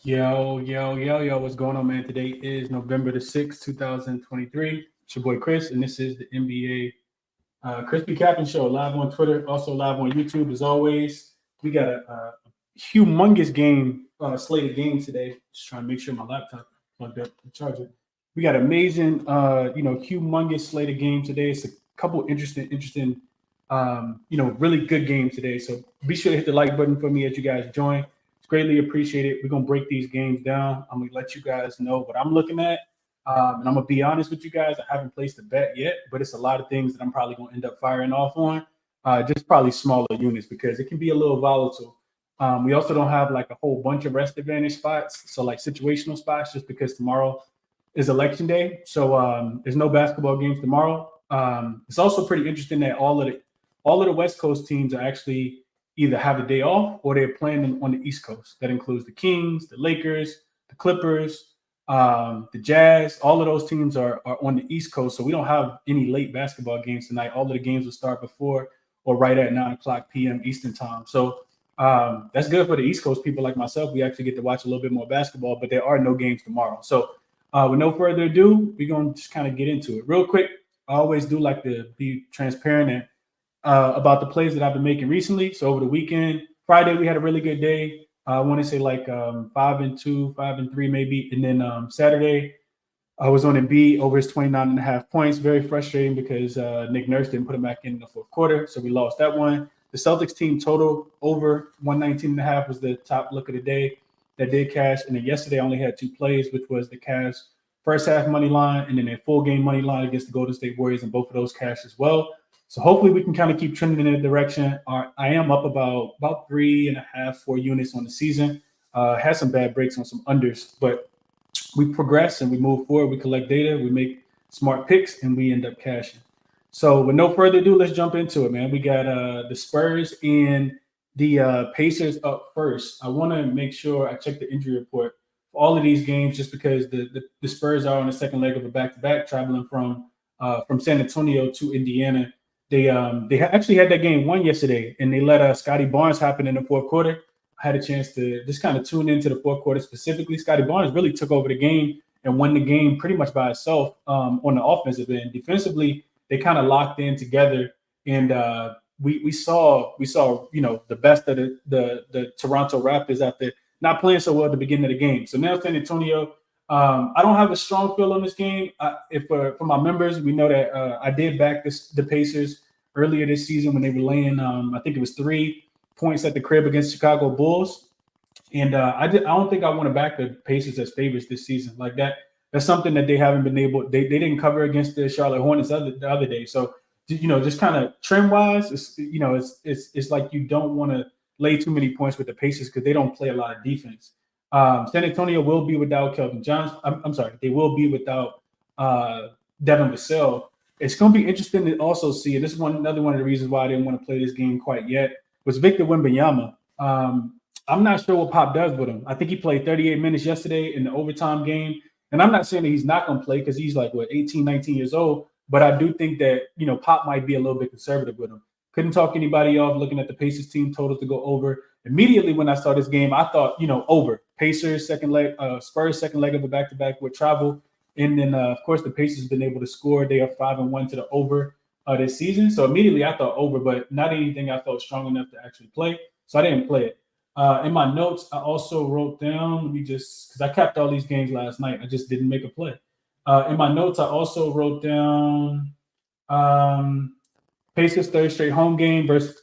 Yo, what's going on, man? Today is November the 6th, 2023. It's your boy Chris, and this is the NBA ChrisBeCappinn Show, live on Twitter, also live on YouTube. As always, we got a humongous game, slate of games today. Just trying to make sure my laptop plugged up the charger. We got amazing, humongous slate of games today. It's a couple interesting, really good games today. So be sure to hit the like button for me as you guys join. Greatly appreciate it. We're gonna break these games down. I'm gonna let you guys know what I'm looking at, and I'm gonna be honest with you guys. I haven't placed a bet yet, but it's a lot of things that I'm probably gonna end up firing off on. Just probably smaller units because it can be a little volatile. We also don't have like a whole bunch of rest advantage spots, so like situational spots, just because tomorrow is election day. So there's no basketball games tomorrow. It's also pretty interesting that all of the West Coast teams are actually either have a day off or they're playing on the East Coast. That includes the Kings, the Lakers, the Clippers, the Jazz. All of those teams are on the East Coast, so we don't have any late basketball games tonight. All of the games will start before or right at 9 o'clock p.m. Eastern time. So that's good for the East Coast people like myself. We actually get to watch a little bit more basketball, but there are no games tomorrow. So with no further ado, we're going to just kind of get into it. Real quick, I always do like to be transparent and about the plays that I've been making recently. So over the weekend, Friday, we had a really good day. I want to say like 5-2, 5-3 maybe. And then Saturday, I was on Embiid over his 29.5 points. Very frustrating because Nick Nurse didn't put him back in the fourth quarter. So we lost that one. The Celtics team total over 119.5 was the top look of the day that did cash. And then yesterday I only had two plays, which was the Cavs first half money line and then a full game money line against the Golden State Warriors, and both of those cash as well. So hopefully we can kind of keep trending in that direction. I am up about 3.5, 4 units on the season. Had some bad breaks on some unders, but we progress and we move forward. We collect data, we make smart picks, and we end up cashing. So with no further ado, let's jump into it, man. We got the Spurs and the Pacers up first. I want to make sure I check the injury report for all of these games, just because the Spurs are on the second leg of a back-to-back, traveling from San Antonio to Indiana. They actually had that game won yesterday, and they let Scotty Barnes happen in the fourth quarter. I had a chance to just kind of tune into the fourth quarter specifically. Scotty Barnes really took over the game and won the game pretty much by itself on the offensive end. Defensively, they kind of locked in together, and we saw the best of the Toronto Raptors after not playing so well at the beginning of the game. So now San Antonio. I don't have a strong feel on this game. If for my members, we know that I did back the Pacers earlier this season when they were laying, I think it was 3 points at the crib against Chicago Bulls, and I don't think I want to back the Pacers as favorites this season like that. That's something that they haven't been able. They didn't cover against the Charlotte Hornets the other day. So just kind of trend wise, it's like you don't want to lay too many points with the Pacers because they don't play a lot of defense. San Antonio will be without Kelvin Johnson. I'm sorry, they will be without Devin Vassell. It's going to be interesting to also see, and this is another one of the reasons why I didn't want to play this game quite yet, was Victor Wembanyama. I'm not sure what Pop does with him. I think he played 38 minutes yesterday in the overtime game, and I'm not saying that he's not going to play because he's like, 18, 19 years old, but I do think that, Pop might be a little bit conservative with him. Couldn't talk anybody off looking at the Pacers team total to go over. Immediately when I saw this game, I thought, over. Pacers second leg, Spurs second leg of a back-to-back with travel. And then, of course, the Pacers have been able to score. They are 5-1 to the over this season. So immediately I thought over, but not anything I felt strong enough to actually play. So I didn't play it. In my notes, I also wrote down, because I capped all these games last night. I just didn't make a play. In my notes, I also wrote down Pacers third straight home game versus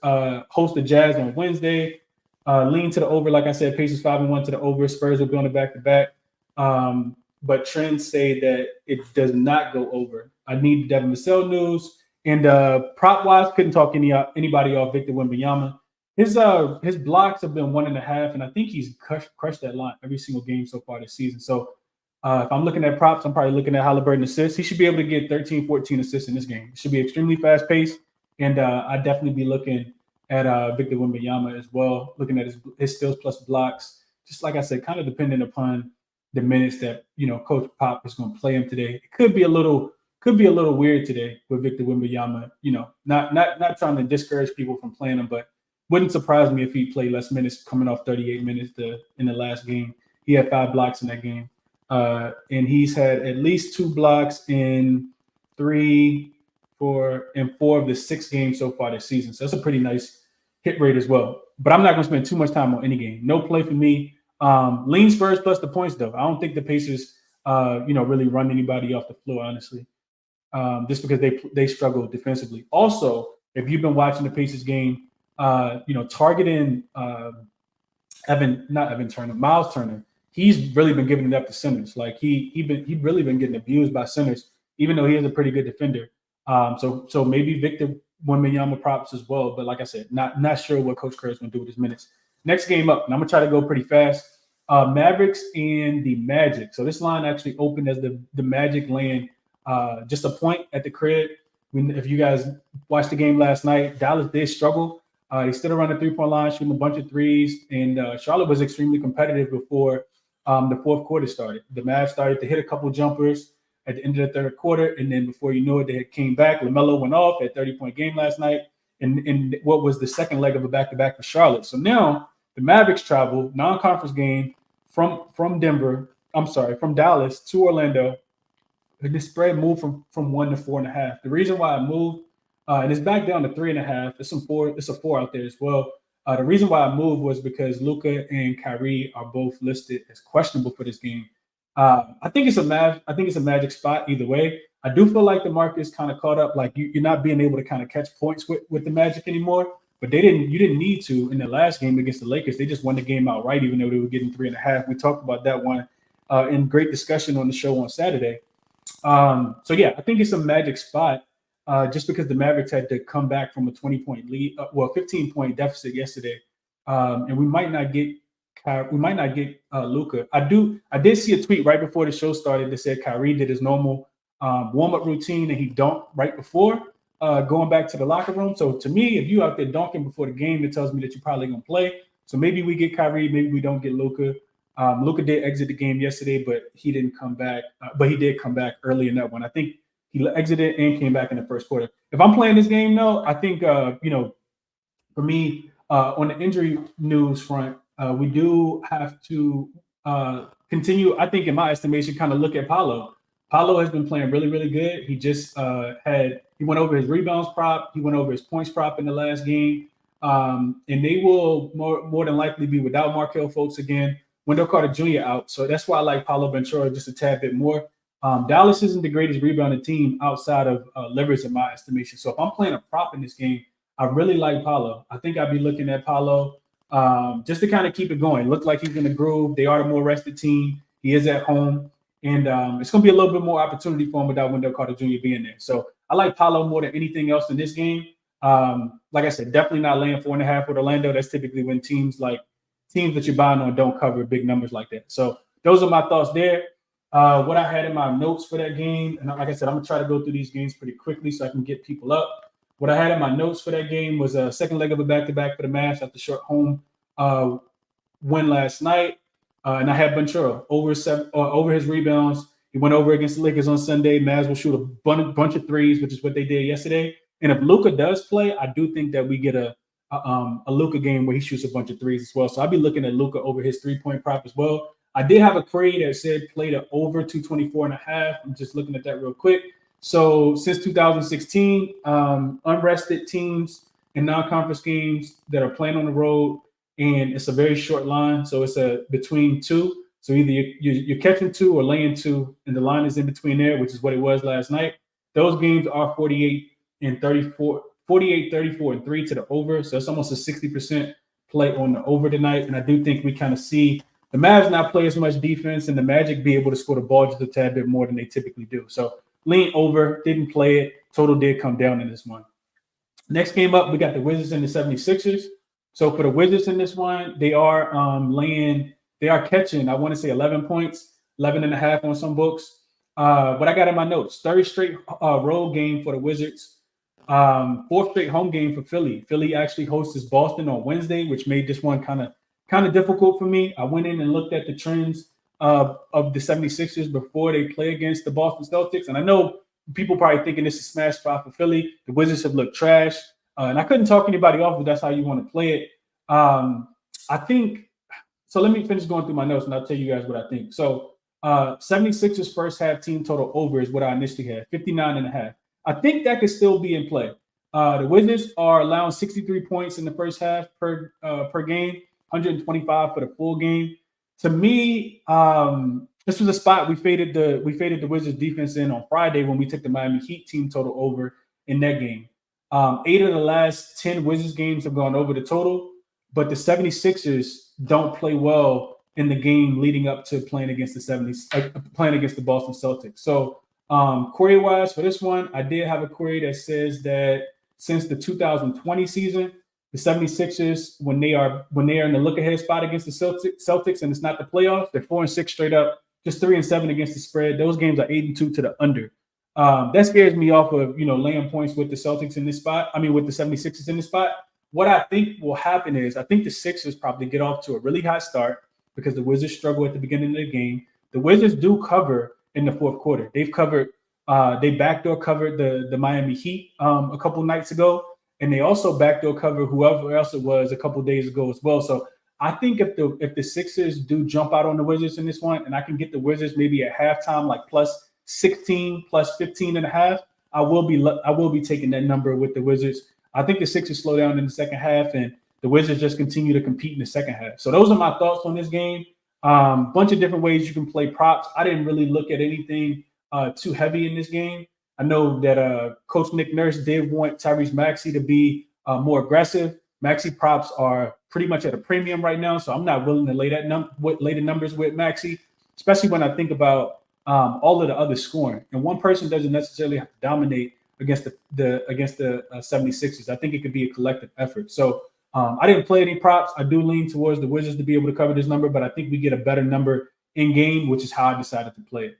host the Jazz on Wednesday. Lean to the over, like I said, Pacers 5-1 to the over. Spurs will be on the back-to-back. But trends say that it does not go over. I need the Devin Vassell news. And prop-wise, couldn't talk anybody off Victor Wembanyama. His blocks have been 1.5, and I think he's crushed that line every single game so far this season. So if I'm looking at props, I'm probably looking at Halliburton assists. He should be able to get 13, 14 assists in this game. It should be extremely fast-paced, and I'd definitely be looking at Victor Wembanyama as well, looking at his steals plus blocks. Just like I said, kind of dependent upon the minutes that Coach Pop is going to play him today. It could be a little weird today with Victor Wembanyama. Not trying to discourage people from playing him, but wouldn't surprise me if he played less minutes, coming off 38 minutes in the last game. He had 5 blocks in that game. And he's had at least 2 blocks in 3, 4, and 4 of the 6 games so far this season. So that's a pretty nice hit rate as well. But I'm not going to spend too much time on any game. No play for me. Lean Spurs plus the points, though. I don't think the Pacers, really run anybody off the floor, honestly, just because they struggle defensively. Also, if you've been watching the Pacers game, targeting Miles Turner, he's really been giving it up to centers. Like he really been getting abused by centers, even though he is a pretty good defender. So maybe Victor Wembanyama props as well. But like I said, not sure what Coach Kerr is going to do with his minutes. Next game up, and I'm gonna try to go pretty fast. Mavericks and the Magic. So this line actually opened as the Magic laying just a point at the crib. If you guys watched the game last night, Dallas did struggle. They stood around the 3-point line, shooting a bunch of threes, and Charlotte was extremely competitive before the fourth quarter started. The Mavs started to hit a couple jumpers at the end of the third quarter, and then before you know it, they came back. LaMelo went off at 30-point game last night, and what was the second leg of a back-to-back for Charlotte. So now the Mavericks travel non-conference game from Dallas to Orlando, and the spread moved from 1 to 4.5. The reason why I moved, and it's back down to 3.5. It's a 4 out there as well. The reason why I moved was because Luka and Kyrie are both listed as questionable for this game. I think it's a Magic spot either way. I do feel like the market is kind of caught up. Like you're not being able to kind of catch points with the Magic anymore. But you didn't need to in the last game against the Lakers. They just won the game outright, even though they were getting 3.5. We talked about that one in great discussion on the show on Saturday. So yeah, I think it's a Magic spot. Just because the Mavericks had to come back from a 20-point lead, 15-point deficit yesterday, and we might not get Luka. I did see a tweet right before the show started that said Kyrie did his normal warm-up routine and he dunked right before going back to the locker room. So to me, if you out there dunking before the game, it tells me that you're probably gonna play. So maybe we get Kyrie, maybe we don't get Luka. Luka did exit the game yesterday, but he didn't come back. But he did come back early in that one. I think he exited and came back in the first quarter. If I'm playing this game, though, I think, for me, on the injury news front, we do have to continue, I think, in my estimation, kind of look at Paolo. Paolo has been playing really, really good. He just he went over his rebounds prop. He went over his points prop in the last game. And they will more than likely be without Markelle Fultz again. Wendell Carter Jr. out. So that's why I like Paolo Ventura just a tad bit more. Dallas isn't the greatest rebounding team outside of Livers in my estimation. So if I'm playing a prop in this game, I really like Paolo. I think I'd be looking at Paolo just to kind of keep it going. Look like he's in the groove. They are the more rested team. He is at home. And it's going to be a little bit more opportunity for him without Wendell Carter Jr. being there. So I like Paolo more than anything else in this game. Like I said, definitely not laying 4.5 with Orlando. That's typically when teams that you're buying on don't cover big numbers like that. So those are my thoughts there. What I had in my notes for that game, and like I said, I'm going to try to go through these games pretty quickly so I can get people up. What I had in my notes for that game was a second leg of a back-to-back for the Mavs after short home win last night. And I had Ventura over his rebounds. He went over against the Lakers on Sunday. Mavs will shoot a bunch of threes, which is what they did yesterday. And if Luka does play, I do think that we get a Luka game where he shoots a bunch of threes as well. So I'll be looking at Luka over his 3-point prop as well. I did have a query that said played it over 224.5. I'm just looking at that real quick. So since 2016, unrested teams in non-conference games that are playing on the road, and it's a very short line. So it's between 2. So either you're catching 2 or laying 2, and the line is in between there, which is what it was last night. Those games are 48, 34, and 3 to the over. So it's almost a 60% play on the over tonight. And I do think we kind of see the Mavs not play as much defense and the Magic be able to score the ball just a tad bit more than they typically do. So lean over, didn't play it. Total did come down in this one. Next game up, we got the Wizards and the 76ers. So for the Wizards in this one, they are catching, I want to say 11 points, 11.5 on some books. What I got in my notes, 30 straight road game for the Wizards. 4th straight home game for Philly. Philly actually hosts Boston on Wednesday, which made this one kind of difficult for me. I went in and looked at the trends of the 76ers before they play against the Boston Celtics. And I know people probably thinking this is a smash spot for Philly. The Wizards have looked trash. And I couldn't talk anybody off, but that's how you want to play it. I think So let me finish going through my notes and I'll tell you guys what I think. So 76ers first half team total over is what I initially had, 59.5. I think that could still be in play. The Wizards are allowing 63 points in the first half per game, 125 for the full game. To me, this was a spot we faded the Wizards defense in on Friday when we took the Miami Heat team total over in that game. 8 of the last 10 Wizards games have gone over the total, but the 76ers don't play well in the game leading up to playing against playing against the Boston Celtics. So query wise for this one, I did have a query that says that since the 2020 season, the 76ers, when they are in the look ahead spot against the Celtics and it's not the playoffs, they're 4-6 straight up, just 3-7 against the spread. Those games are 8-2 to the under. That scares me off of laying points with the Celtics in this spot. I mean, with the 76ers in this spot. What I think will happen is I think the Sixers probably get off to a really hot start because the Wizards struggle at the beginning of the game. The Wizards do cover in the fourth quarter. They've covered. They backdoor covered the Miami Heat a couple nights ago, and they also backdoor covered whoever else it was a couple days ago as well. So I think if the Sixers do jump out on the Wizards in this one, and I can get the Wizards maybe at halftime like plus 16, plus 15.5, I will be taking that number with the Wizards. I think the Sixers slow down in the second half, and the Wizards just continue to compete in the second half. So those are my thoughts on this game. Bunch of different ways you can play props. I didn't really look at anything too heavy in this game. I know that Coach Nick Nurse did want Tyrese Maxey to be more aggressive. Maxey props are pretty much at a premium right now, so I'm not willing to lay the numbers with Maxey, especially when I think about all of the other scoring. And one person doesn't necessarily have to dominate against the 76ers. I think it could be a collective effort. So I didn't play any props. I do lean towards the Wizards to be able to cover this number, but I think we get a better number in game, which is how I decided to play it.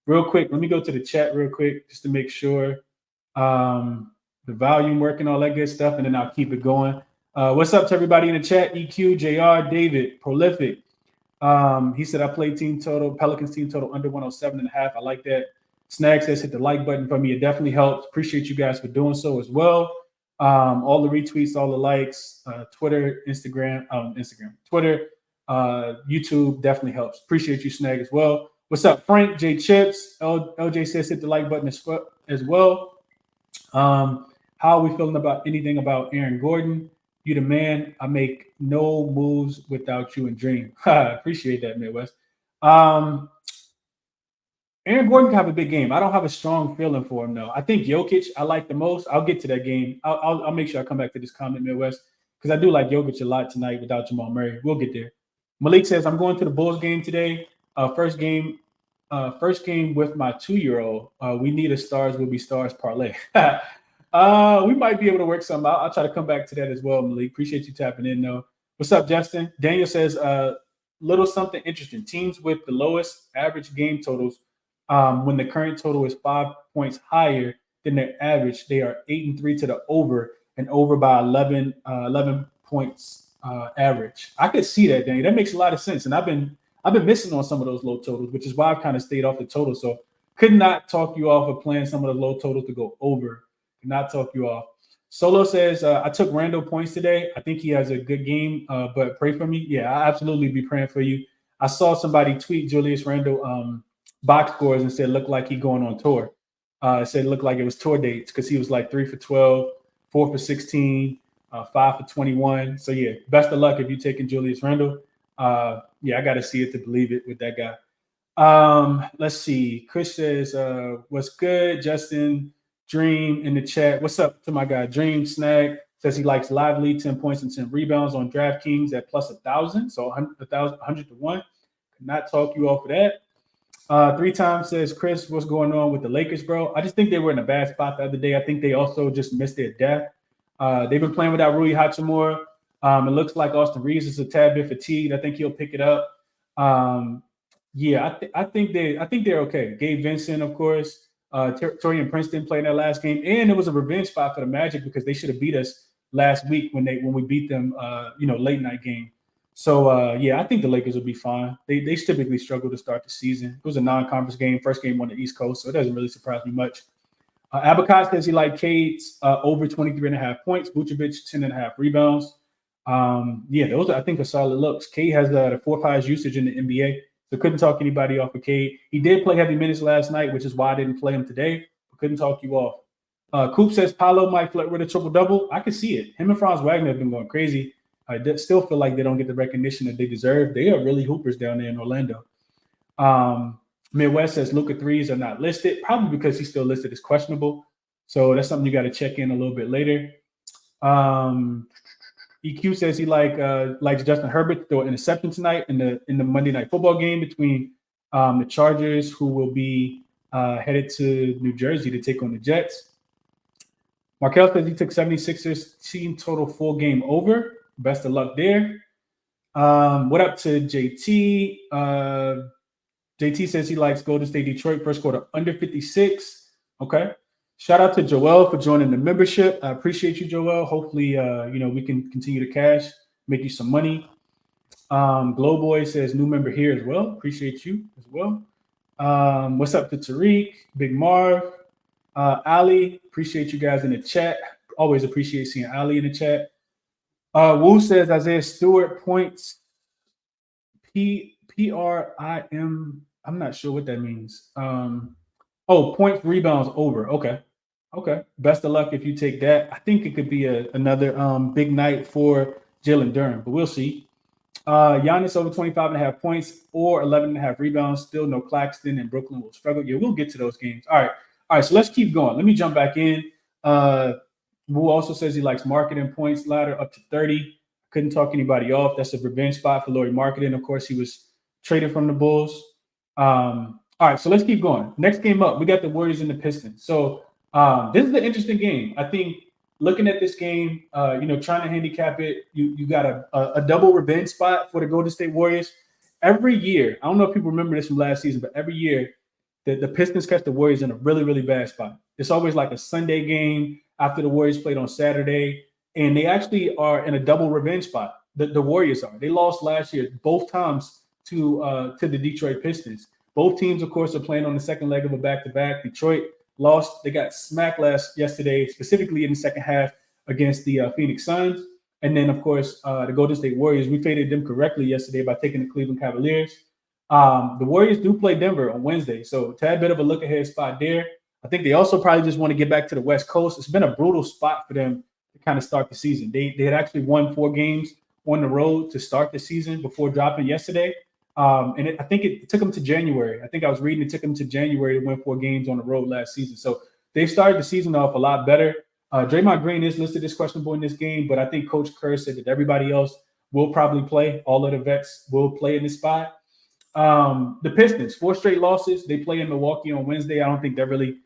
Real quick, let me go to the chat real quick just to make sure the volume working, all that good stuff, and then I'll keep it going. What's up to everybody in the chat? EQ, JR, David, Prolific. He said I played Pelicans team total under 107.5. I like that. Snag says hit the like button for me. It definitely helps. Appreciate you guys for doing so as well. All the retweets, all the likes, Twitter, Twitter, YouTube deftly helps. Appreciate you, Snag, as well. What's up, Frank? J Chips. LJ says hit the like button as well. How are we feeling about anything about Aaron Gordon? You the man. I make no moves without you and Dream. Appreciate that, Midwest. Aaron Gordon can have a big game. I don't have a strong feeling for him, though. I think Jokic I like the most. I'll get to that game. I'll make sure I come back to this comment, Midwest, because I do like Jokic a lot tonight without Jamal Murray. We'll get there. Malik says, I'm going to the Bulls game today. First game with my 2-year-old. We need a stars will be stars parlay. We might be able to work something out. I'll try to come back to that as well, Malik. Appreciate you tapping in, though. What's up, Justin? Daniel says, little something interesting. Teams with the lowest average game totals when the current total is 5 points higher than their average, they are 8-3 to the over and over by 11 points average. I could see that, Daniel. That makes a lot of sense. And I've been missing on some of those low totals, which is why I've kind of stayed off the total. So could not talk you off of playing some of the low totals to go over. Could not talk you off. Solo says, I took Randall points today. I think he has a good game, but pray for me. Yeah, I absolutely be praying for you. I saw somebody tweet Julius Randle box scores and said looked like he going on tour. It said looked like it was tour dates because he was like 3 for 12, 4 for 16, 5 for 21. So yeah, best of luck if you're taking Julius Randle. Yeah, I got to see it to believe it with that guy. Let's see. Chris says, what's good? Justin, Dream in the chat. What's up to my guy? Dream Snag says he likes Lively, 10 points and 10 rebounds on DraftKings at plus 1,000. So 100 to 1. Could not talk you off of that. 3 times says, Chris, what's going on with the Lakers, bro? I just think they were in a bad spot the other day. I think they also just missed their depth. They've been playing without Rui Hachimura. It looks like Austin Reeves is a tad bit fatigued. I think he'll pick it up. Yeah, I think they're okay. Gabe Vincent, of course. Torian Princeton played in their last game, and it was a revenge spot for the Magic because they should have beat us last week when we beat them. Late night game. So yeah, I think the Lakers will be fine. They typically struggle to start the season. It was a non-conference game, first game on the East Coast, so it doesn't really surprise me much. Abacot says he liked Cade's over 23.5 points, Vucevic 10.5 rebounds. Yeah, those I think are solid looks. Cade has the fourth highest usage in the NBA, so couldn't talk anybody off of Cade. He did play heavy minutes last night, which is why I didn't play him today. But couldn't talk you off. Coop says Paolo might flirt with a triple double. I can see it. Him and Franz Wagner have been going crazy. I still feel like they don't get the recognition that they deserve. They are really hoopers down there in Orlando. Midwest says Luka threes are not listed, probably because he's still listed as questionable. So that's something you got to check in a little bit later. EQ says he likes Justin Herbert to throw an interception tonight in the Monday Night Football game between the Chargers, who will be headed to New Jersey to take on the Jets. Markel says he took 76ers team total full game over. Best of luck there. What up to JT? JT says he likes Golden State Detroit first quarter under 56. Okay. Shout out to Joel for joining the membership. I appreciate you, Joel. Hopefully, we can continue to cash, make you some money. Glowboy says new member here as well. Appreciate you as well. What's up to Tariq, Big Marv, Ali? Appreciate you guys in the chat. Always appreciate seeing Ali in the chat. Wu says Isaiah Stewart points PRIM. I'm not sure what that means. Points, rebounds over. Okay. Best of luck if you take that. I think it could be another big night for Jalen Durham, but we'll see. Giannis over 25.5 points or 11.5 rebounds. Still no Claxton, and Brooklyn will struggle. Yeah, we'll get to those games. All right. So let's keep going. Let me jump back in. Wu also says he likes marketing points ladder up to 30. Couldn't talk anybody off. That's a revenge spot for Lauri Marketing. Of course, he was traded from the Bulls. All right, so let's keep going. Next game up, we got the Warriors and the Pistons. So this is an interesting game. I think looking at this game, trying to handicap it, you got a double revenge spot for the Golden State Warriors. Every year, I don't know if people remember this from last season, but every year the Pistons catch the Warriors in a really, really bad spot. It's always like a Sunday game after the Warriors played on Saturday, and they actually are in a double revenge spot. The Warriors are. They lost last year both times to the Detroit Pistons. Both teams, of course, are playing on the second leg of a back-to-back. Detroit lost. They got smacked yesterday, specifically in the second half against the Phoenix Suns. And then, of course, the Golden State Warriors, we faded them correctly yesterday by taking the Cleveland Cavaliers. The Warriors do play Denver on Wednesday, so a tad bit of a look-ahead spot there. I think they also probably just want to get back to the West Coast. It's been a brutal spot for them to kind of start the season. They had actually won 4 games on the road to start the season before dropping yesterday. I think it took them to January. I think I was reading it took them to January to win 4 games on the road last season. So they've started the season off a lot better. Draymond Green is listed as questionable in this game, but I think Coach Kerr said that everybody else will probably play. All of the vets will play in this spot. The Pistons, 4 straight losses. They play in Milwaukee on Wednesday. I don't think that really,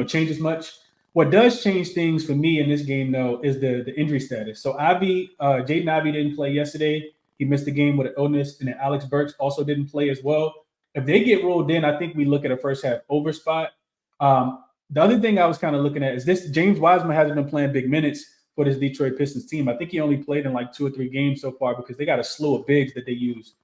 changes much. What does change things for me in this game, though, is the injury status. So Jaden Ivey didn't play yesterday. He missed the game with an illness, and then Alex Burks also didn't play as well. If they get rolled in, I think we look at a first half over spot. The other thing I was kind of looking at is this: James Wiseman hasn't been playing big minutes for this Detroit Pistons team. I think he only played in like 2 or 3 games so far because they got a slew of bigs that they use.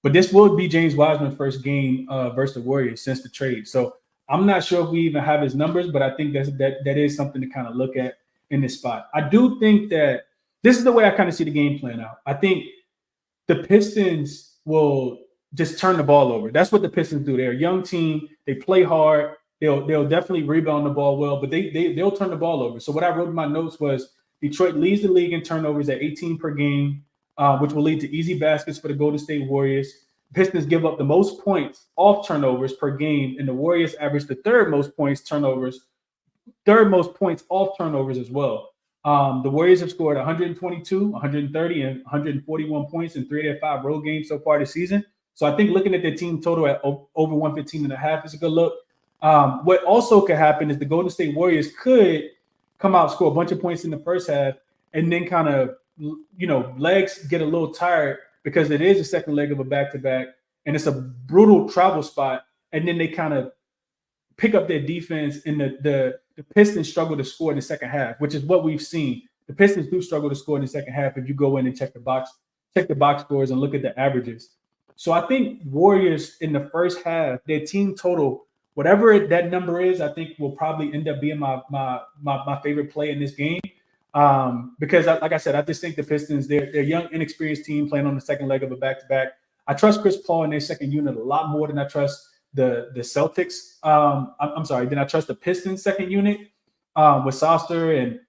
But this will be James Wiseman's first game versus the Warriors since the trade. So I'm not sure if we even have his numbers, but I think that is something to kind of look at in this spot. I do think that this is the way I kind of see the game playing out. I think the Pistons will just turn the ball over. That's what the Pistons do. They're a young team. They play hard. They'll definitely rebound the ball well, but they'll turn the ball over. So what I wrote in my notes was Detroit leads the league in turnovers at 18 per game, which will lead to easy baskets for the Golden State Warriors. Pistons give up the most points off turnovers per game, and the Warriors average the third most points off turnovers as well. The Warriors have scored 122, 130, and 141 points in 3 of their 5 road games so far this season. So I think looking at their team total at over 115.5 is a good look. What also could happen is the Golden State Warriors could come out, score a bunch of points in the first half, and then kind of, legs get a little tired because it is the second leg of a back-to-back, and it's a brutal travel spot, and then they kind of pick up their defense, and the Pistons struggle to score in the second half, which is what we've seen. The Pistons do struggle to score in the second half if you go in and check the box scores and look at the averages. So I think Warriors in the first half, their team total, whatever that number is, I think will probably end up being my favorite play in this game. Because like I said, I just think the Pistons, they're a young, inexperienced team playing on the second leg of a back-to-back. I trust Chris Paul in their second unit a lot more than I trust the Celtics. I'm sorry, then I trust the Pistons second unit with Soster and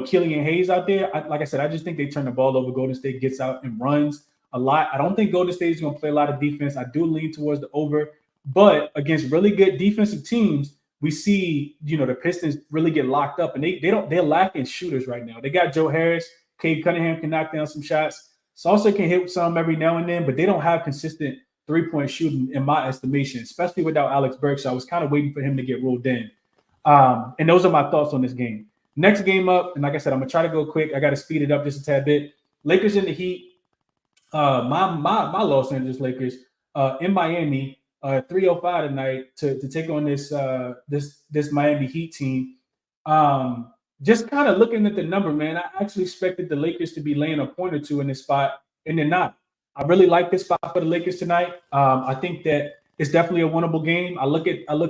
Killian Hayes out there. Like I said, I just think they turn the ball over. Golden State gets out and runs a lot. I don't think Golden State is going to play a lot of defense. I do lean towards the over, but against really good defensive teams, we see, the Pistons really get locked up, and they're lacking shooters right now. They got Joe Harris, Cade Cunningham can knock down some shots. Salsa can hit some every now and then, but they don't have consistent three-point shooting in my estimation, especially without Alex Burke. So I was kind of waiting for him to get ruled in. And those are my thoughts on this game. Next game up, and like I said, I'm gonna try to go quick. I got to speed it up just a tad bit. Lakers in the Heat. My Los Angeles Lakers in Miami. 3:05 tonight to take on this Miami Heat team. Just kind of looking at the number, man, I actually expected the Lakers to be laying a point or two in this spot, and they're not. I really like this spot for the Lakers tonight. I think that it's definitely a winnable game. I look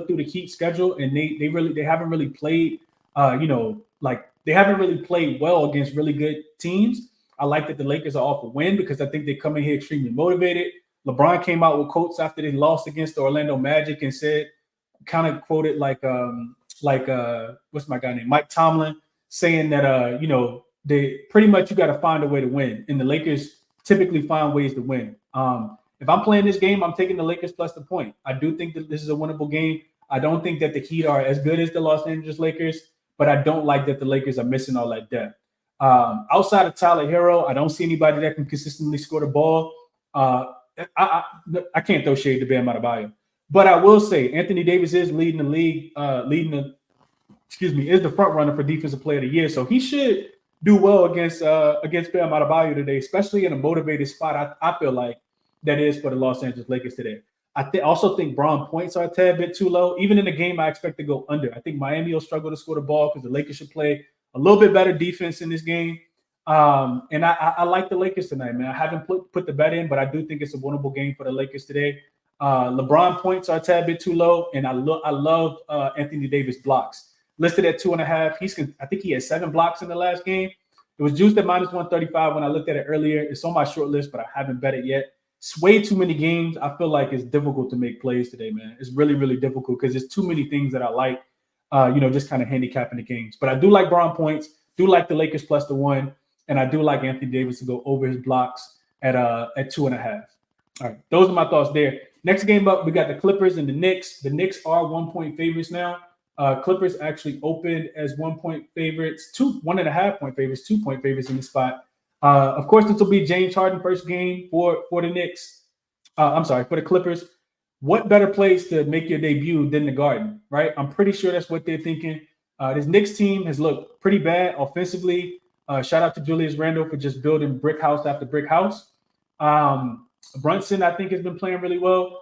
through the Heat schedule, and they haven't really played, they haven't really played well against really good teams. I like that the Lakers are off a win because I think they come in here extremely motivated. LeBron came out with quotes after they lost against the Orlando Magic and said, kind of quoted what's my guy name? Mike Tomlin, saying that, they pretty much you got to find a way to win. And the Lakers typically find ways to win. If I'm playing this game, I'm taking the Lakers plus the point. I do think that this is a winnable game. I don't think that the Heat are as good as the Los Angeles Lakers, but I don't like that the Lakers are missing all that depth. Outside of Tyler Hero, I don't see anybody that can consistently score the ball. I can't throw shade to Bam Adebayo, but I will say Anthony Davis is leading the league, is the front runner for Defensive Player of the Year. So he should do well against Bam Adebayo today, especially in a motivated spot. I feel like that is for the Los Angeles Lakers today. I also think Braun points are a tad bit too low. Even in the game, I expect to go under. I think Miami will struggle to score the ball because the Lakers should play a little bit better defense in this game. And I like the Lakers tonight, man. I haven't put the bet in, but I do think it's a winnable game for the Lakers today. LeBron points are a tad bit too low, and I love Anthony Davis blocks. Listed at 2.5. I think he had 7 blocks in the last game. It was juiced at -135 when I looked at it earlier. It's on my short list, but I haven't bet it yet. It's way too many games. I feel like it's difficult to make plays today, man. It's really, really difficult because there's too many things that I like, just kind of handicapping the games. But I do like Braun points, do like the Lakers plus the 1, and I do like Anthony Davis to go over his blocks at 2.5. All right, those are my thoughts there. Next game up, we got the Clippers and the Knicks. The Knicks are 1-point favorites now. Clippers actually opened as 1-point favorites, 1.5-point favorites, 2-point favorites in the spot. Of course, this will be James Harden first game for the Knicks. For the Clippers. What better place to make your debut than the Garden, right? I'm pretty sure that's what they're thinking. This Knicks team has looked pretty bad offensively. Shout out to Julius Randle for just building brick house after brick house. Brunson, I think, has been playing really well.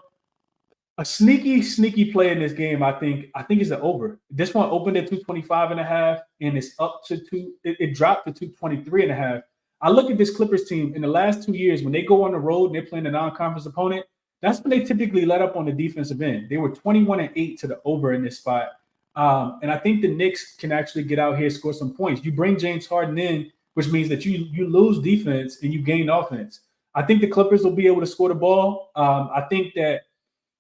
A sneaky play in this game, I think is an over. This one opened at 225.5, and it's up to it dropped to 223.5. I look at this Clippers team in the last 2 years when they go on the road and they're playing a non-conference opponent. That's when they typically let up on the defensive end. They were 21-8 to the over in this spot. And I think the Knicks can actually get out here, score some points. You bring James Harden in, which means that you lose defense and you gain offense. I think the Clippers will be able to score the ball. I think that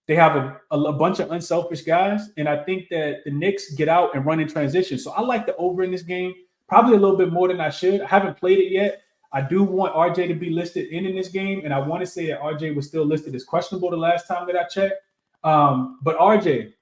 they have a bunch of unselfish guys, and I think that the Knicks get out and run in transition. So I like the over in this game, probably a little bit more than I should. I haven't played it yet. I do want RJ to be listed in this game, and I want to say that RJ was still listed as questionable the last time that I checked. But RJ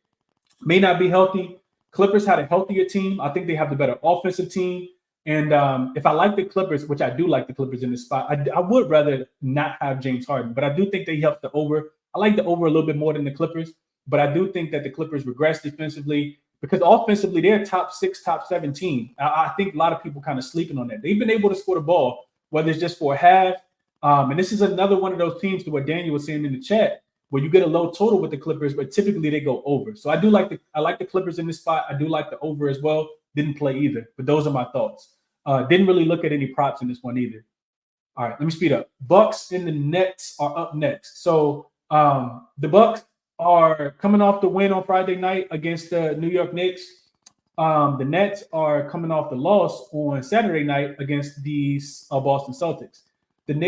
may not be healthy. Clippers had a healthier team. I think they have the better offensive team. And if I like the Clippers, which I do like the Clippers in this spot, I would rather not have James Harden. But I do think they help the over. I like the over a little bit more than the Clippers. But I do think that the Clippers regress defensively because offensively, they're a top 6, top 7 team. I think a lot of people kind of sleeping on that. They've been able to score the ball, whether it's just for a half. And this is another one of those teams to what Daniel was saying in the chat, where you get a low total with the Clippers, but typically they go over. So I like the Clippers in this spot. I do like the over as well. Didn't play either, but those are my thoughts. Didn't really look at any props in this one either. All right, let me speed up. Bucks and the Nets are up next. So the Bucks are coming off the win on Friday night against the New York Knicks. the Nets are coming off the loss on Saturday night against the Boston Celtics. The the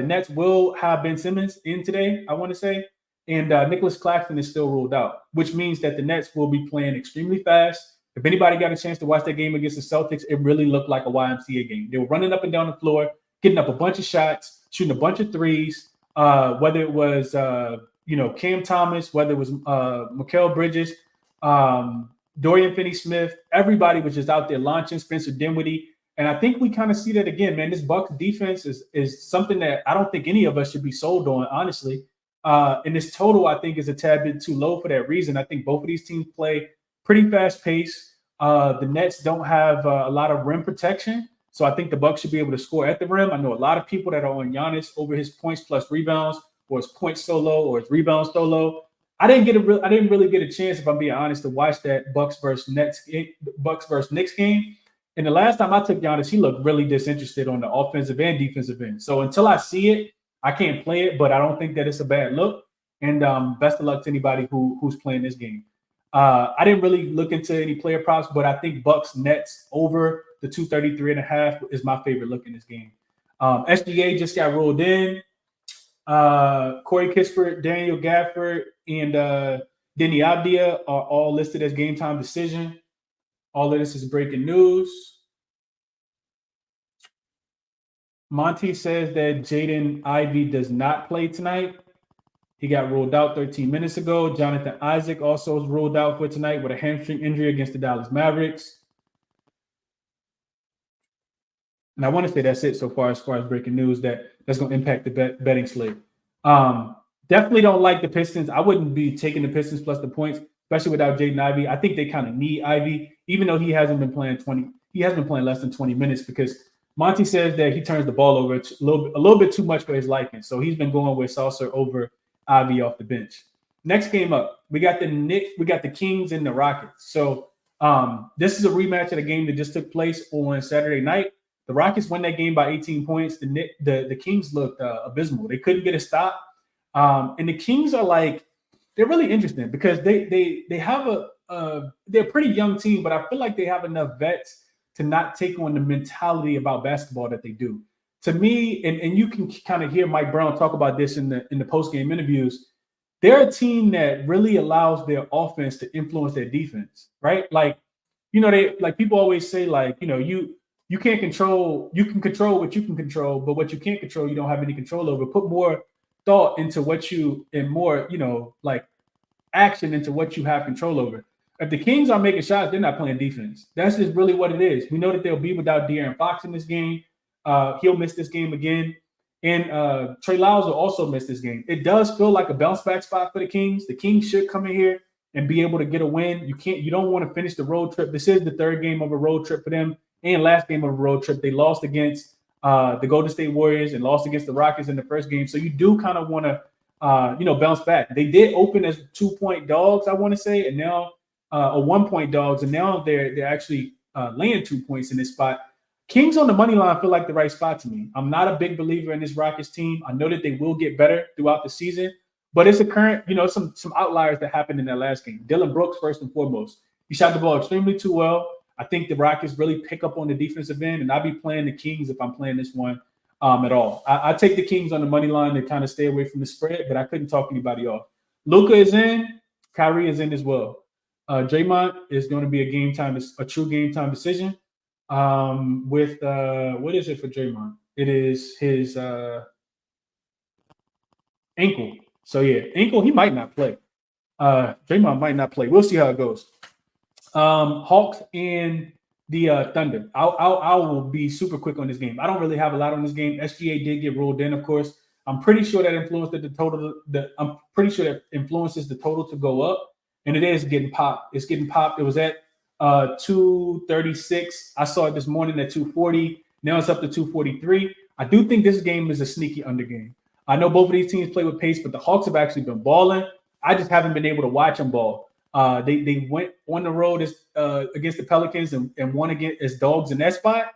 Nets will have Ben Simmons in today, I want to say, and Nicholas Claxton is still ruled out, which means that the Nets will be playing extremely fast. If anybody got a chance to watch that game against the Celtics, it really looked like a YMCA game. They were running up and down the floor, getting up a bunch of shots, shooting a bunch of threes. Whether it was Cam Thomas, whether it was Mikal Bridges, Dorian Finney-Smith, everybody was just out there launching. Spencer Dinwiddie. And I think we kind of see that again, man. This Bucks defense is something that I don't think any of us should be sold on, honestly. And this total, I think, is a tad bit too low for that reason. I think both of these teams play pretty fast pace. The Nets don't have a lot of rim protection, so I think the Bucks should be able to score at the rim. I know a lot of people that are on Giannis over his points plus rebounds, or his points so low, or his rebounds so low. I didn't really get a chance, if I'm being honest, to watch that Bucks versus Knicks game. And the last time I took Giannis, he looked really disinterested on the offensive and defensive end. So until I see it, I can't play it, but I don't think that it's a bad look. And best of luck to anybody who's playing this game. I didn't really look into any player props, but I think Bucks Nets over the 233.5 is my favorite look in this game. SGA just got ruled in. Corey Kispert, Daniel Gafford, and Denny Abdia are all listed as game time decision. All of this is breaking news. Monty says that Jaden Ivey does not play tonight. He got ruled out 13 minutes ago. Jonathan Isaac also was ruled out for tonight with a hamstring injury against the Dallas Mavericks. And I want to say that's it so far as breaking news that's going to impact the betting slate. Definitely don't like the Pistons. I wouldn't be taking the Pistons plus the points, especially without Jaden Ivey. I think they kind of need Ivey, even though he hasn't been playing less than 20 minutes, because Monty says that he turns the ball over a little bit too much for his liking. So he's been going with Saucer over Ivey off the bench. Next game up, we got the Kings and the Rockets. So this is a rematch of a game that just took place on Saturday night. The Rockets won that game by 18 points. The Kings looked abysmal. They couldn't get a stop. And the Kings are they're really interesting because they have they're a pretty young team, but I feel like they have enough vets to not take on the mentality about basketball that they do. To me, and you can kind of hear Mike Brown talk about this in the post-game interviews, they're a team that really allows their offense to influence their defense, right? People always say, you can control what you can control, but what you can't control, you don't have any control over. Put more thought into more, action into what you have control over. If the Kings are making shots, they're not playing defense. That's just really what it is. We know that they'll be without De'Aaron Fox in this game. He'll miss this game again. And Trey Lyles will also miss this game. It does feel like a bounce back spot for the Kings. The Kings should come in here and be able to get a win. You don't want to finish the road trip. This is the third game of a road trip for them and last game of a road trip. They lost against the Golden State Warriors and lost against the Rockets in the first game. So you do kind of want to, bounce back. They did open as 2-point dogs, I want to say, and now 1-point dogs, and now they're actually laying 2 points in this spot. Kings on the money line feel like the right spot to me. I'm not a big believer in this Rockets team. I know that they will get better throughout the season, but it's a current, some outliers that happened in that last game. Dylan Brooks, first and foremost, he shot the ball extremely too well. I think the Rockets really pick up on the defensive end, and I'll be playing the Kings if I'm playing this one at all. I take the Kings on the money line to kind of stay away from the spread, but I couldn't talk anybody off. Luka is in. Kyrie is in as well. Draymond is going to be a true game time decision. With what is it for Draymond? It is his ankle. So yeah, ankle, he might not play. Draymond might not play. We'll see how it goes. Hawks and the Thunder. I will be super quick on this game. I don't really have a lot on this game. SGA did get ruled in, of course. I'm pretty sure that influences the total to go up, and it is getting popped. It's getting popped. It was at 236. I saw it this morning at 240. Now it's up to 243. I do think this game is a sneaky under game. I know both of these teams play with pace, but the Hawks have actually been balling. I just haven't been able to watch them ball. They went on the road against the Pelicans and won as dogs in that spot.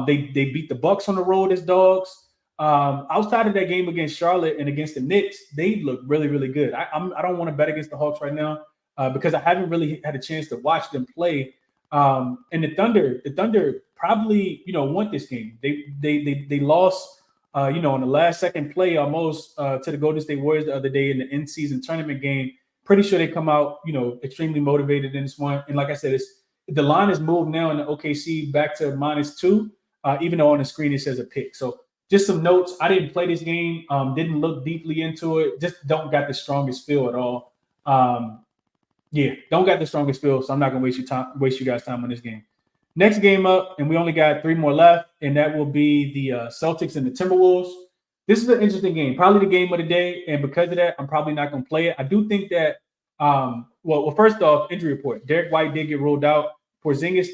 They beat the Bucks on the road as dogs. Outside of that game against Charlotte and against the Knicks, they look really, really good. I don't want to bet against the Hawks right now. because I haven't really had a chance to watch them play. And the Thunder probably want this game. They lost on the last second play almost to the Golden State Warriors the other day in the in-season tournament game. Pretty sure they come out extremely motivated in this one. And like I said, the line is moved now in the OKC back to -2, even though on the screen it says a pick. So just some notes. I didn't play this game, didn't look deeply into it. Just don't got the strongest feel at all. Don't got the strongest feel, so I'm not gonna waste you guys' time on this game. Next game up, and we only got 3 more left, and that will be the Celtics and the Timberwolves. This is an interesting game, probably the game of the day, and because of that, I'm probably not gonna play it. I do think that, well, first off, injury report. Derek White did get ruled out. Porzingis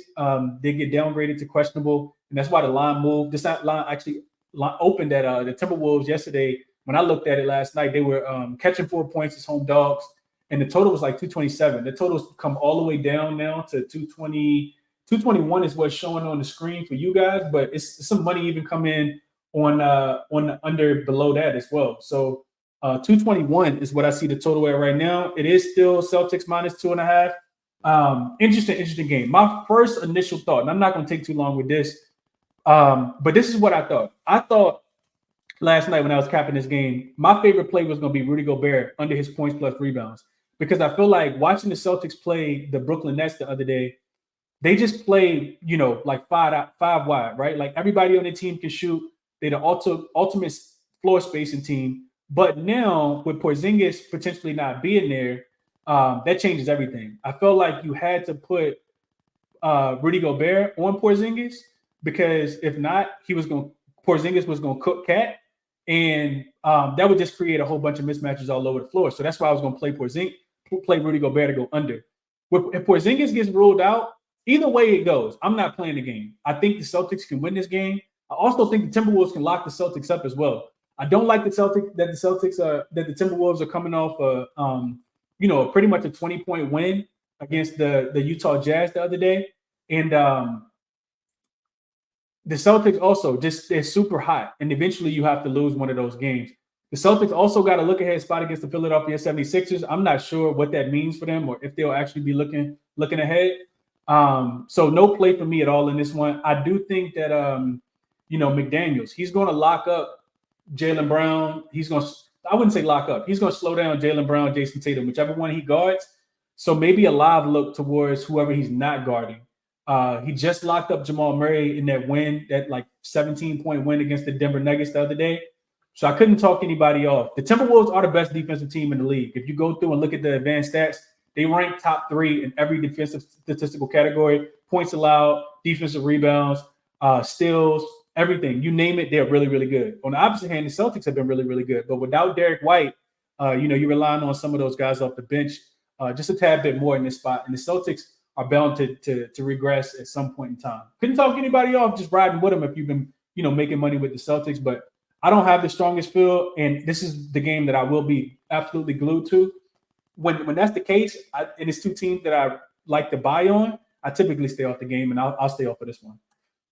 did get downgraded to questionable, and that's why the line moved. This line actually opened at the Timberwolves yesterday. When I looked at it last night, they were catching 4 points as home dogs, and the total was like 227. The total's come all the way down now to 220. 221 is what's showing on the screen for you guys, but it's some money even come in on the under below that as well. So 221 is what I see the total at right now. It is still Celtics -2.5. Interesting game. My first initial thought, and I'm not going to take too long with this, but this is what I thought. I thought last night when I was capping this game, my favorite play was going to be Rudy Gobert under his points plus rebounds, because I feel like watching the Celtics play the Brooklyn Nets the other day, they just play, like five wide, right? Like everybody on the team can shoot. They're the ultimate floor spacing team. But now with Porzingis potentially not being there, that changes everything. I felt like you had to put Rudy Gobert on Porzingis, because if not, Porzingis was going to cook Cat, and that would just create a whole bunch of mismatches all over the floor. So that's why I was going to play Rudy Gobert to go under. If Porzingis gets ruled out, either way it goes, I'm not playing the game. I think the Celtics can win this game. I also think the Timberwolves can lock the Celtics up as well. I don't like the Timberwolves are coming off pretty much a 20-point win against the Utah Jazz the other day. And the Celtics also they're super hot, and eventually you have to lose one of those games. The Celtics also got a look-ahead spot against the Philadelphia 76ers. I'm not sure what that means for them or if they'll actually be looking ahead. So no play for me at all in this one. I do think that McDaniels, he's going to lock up Jaylen Brown. I wouldn't say lock up. He's going to slow down Jaylen Brown, Jason Tatum, whichever one he guards. So maybe a live look towards whoever he's not guarding. He just locked up Jamal Murray in that win, that like 17-point win against the Denver Nuggets the other day. So I couldn't talk anybody off. The Timberwolves are the best defensive team in the league. If you go through and look at the advanced stats, they rank top 3 in every defensive statistical category: points allowed, defensive rebounds, steals, everything. You name it, they're really, really good. On the opposite hand, the Celtics have been really, really good. But without Derek White, you're relying on some of those guys off the bench just a tad bit more in this spot. And the Celtics are bound to regress at some point in time. Couldn't talk anybody off, just riding with them if you've been, making money with the Celtics. But I don't have the strongest feel, and this is the game that I will be absolutely glued to. When that's the case, and it's 2 teams that I like to buy on, I typically stay off the game, and I'll stay off of this one.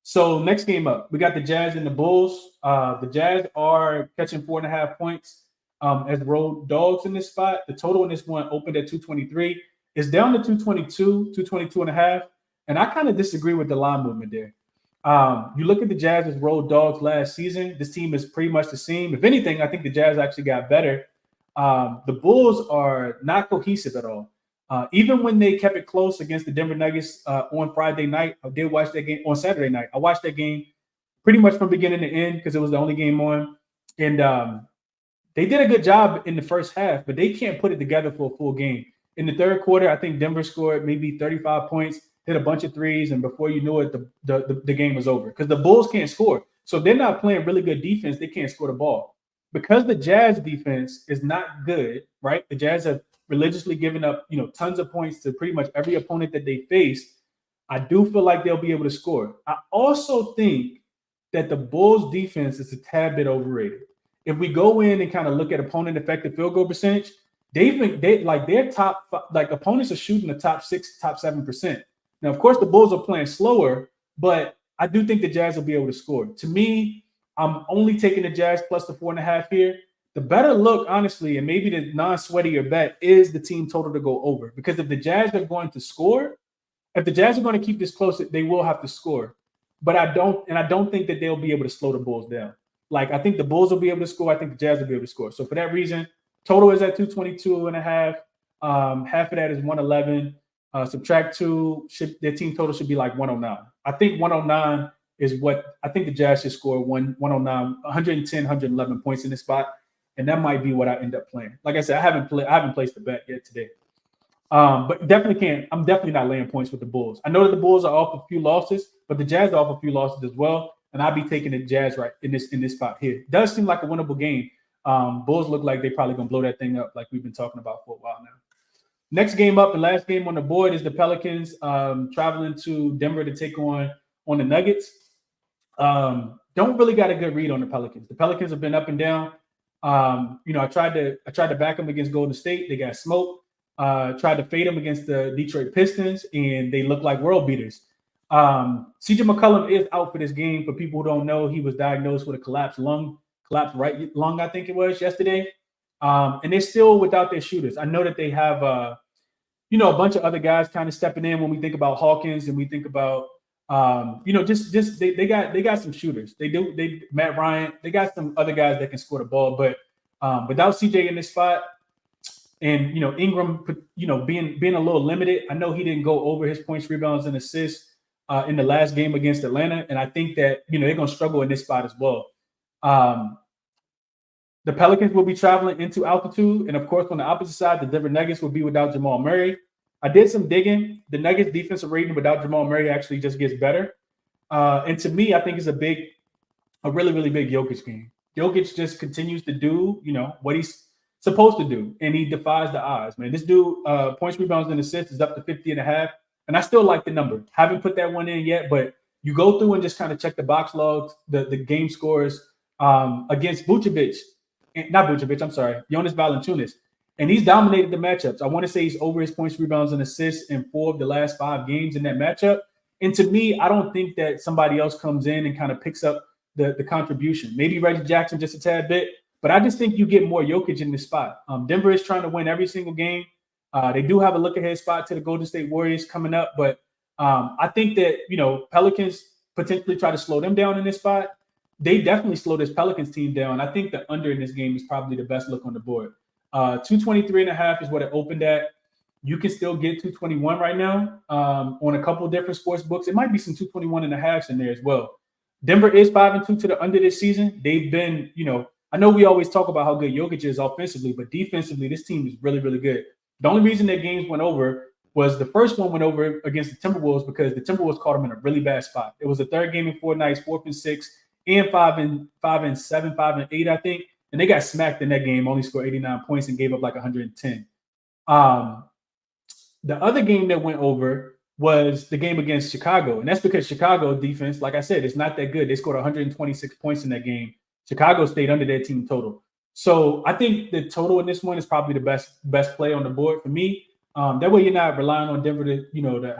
So next game up, we got the Jazz and the Bulls. The Jazz are catching 4.5 points as road dogs in this spot. The total in this one opened at 223. It's down to 222.5. And I kind of disagree with the line movement there. You look at the Jazz as road dogs last season. This team is pretty much the same. If anything, I think the Jazz actually got better. The Bulls are not cohesive at all. Even when they kept it close against the Denver Nuggets on Friday night, I did watch that game on Saturday night. I watched that game pretty much from beginning to end because it was the only game on. And they did a good job in the first half, but they can't put it together for a full game. In the third quarter, I think Denver scored maybe 35 points, hit a bunch of threes, and before you knew it, the game was over because the Bulls can't score. So they're not playing really good defense. They can't score the ball. Because the Jazz defense is not good, right? The Jazz have religiously given up, tons of points to pretty much every opponent that they face. I do feel like they'll be able to score. I also think that the Bulls defense is a tad bit overrated. If we go in and kind of look at opponent effective field goal percentage, their top, opponents are shooting the top 6, top 7%. Now, of course, the Bulls are playing slower, but I do think the Jazz will be able to score. To me, I'm only taking the Jazz plus the 4.5 here The better look, honestly, and maybe the non-sweatier bet is the team total to go over. Because if the Jazz are going to score, if the Jazz are going to keep this close, they will have to score. But I don't think that they'll be able to slow the Bulls down. Like, I think the Bulls will be able to score. I think the Jazz will be able to score. So for that reason, total is at 222 and a half. Half of that is 111. Subtract two, their team total should be like 109. I think 109 is what I think the Jazz should score 109, 110, 111 points in this spot. And that might be what I end up playing. Like I said, I haven't placed the bet yet today. But definitely can't. I'm definitely not laying points with the Bulls. I know that the Bulls are off a few losses, but the Jazz are off a few losses as well. And I'll be taking the Jazz right in this spot here. It does seem like a winnable game. Bulls look like they're probably gonna blow that thing up, like we've been talking about for a while now. Next game up, and last game on the board is the Pelicans traveling to Denver to take on the Nuggets. Don't really got a good read on the Pelicans. The Pelicans have been up and down. I tried to back them against Golden State. They got smoked. Tried to fade them against the Detroit Pistons, and they look like world beaters. CJ McCollum is out for this game. For people who don't know, he was diagnosed with a collapsed right lung, I think it was yesterday. And they're still without their shooters. I know that they have, a bunch of other guys kind of stepping in when we think about Hawkins and we think about, they got some shooters. Matt Ryan, they got some other guys that can score the ball, but without CJ in this spot, and Ingram, being a little limited. I know he didn't go over his points, rebounds, and assists in the last game against Atlanta, and I think that they're going to struggle in this spot as well. The Pelicans will be traveling into altitude, and of course, on the opposite side, the Denver Nuggets will be without Jamal Murray. I did some digging. The Nuggets' defensive rating without Jamal Murray actually just gets better, and to me, I think it's a really, really big Jokic game. Jokic just continues to do what he's supposed to do, and he defies the odds, man. This dude, points, rebounds, and assists is up to 50 and a half, and I still like the number. Haven't put that one in yet, but you go through and just kind of check the box logs, the game scores against Jonas Valanciunas, and he's dominated the matchups. I want to say he's over his points, rebounds, and assists in 4 of the last 5 games in that matchup, and to me, I don't think that somebody else comes in and kind of picks up the contribution. Maybe Reggie Jackson just a tad bit, but I just think you get more Jokic in this spot. Denver is trying to win every single game. They do have a look-ahead spot to the Golden State Warriors coming up, but I think that, Pelicans potentially try to slow them down in this spot. They definitely slow this Pelicans team down. I think the under in this game is probably the best look on the board. 223 and a half is what it opened at. You can still get 221 right now on a couple of different sports books. It might be some 221 and a halves in there as well. Denver is 5-2 to the under this season. They've been, I know we always talk about how good Jokic is offensively, but defensively, this team is really, really good. The only reason their games went over was the first one went over against the Timberwolves because the Timberwolves caught them in a really bad spot. It was the third game in 4 nights, 4th and 6, and 5-7, 5-8, I think. And they got smacked in that game, only scored 89 points and gave up like 110. The other game that went over was the game against Chicago. And that's because Chicago defense, like I said, is not that good. They scored 126 points in that game. Chicago stayed under their team total. So I think the total in this one is probably the best play on the board for me. That way you're not relying on Denver to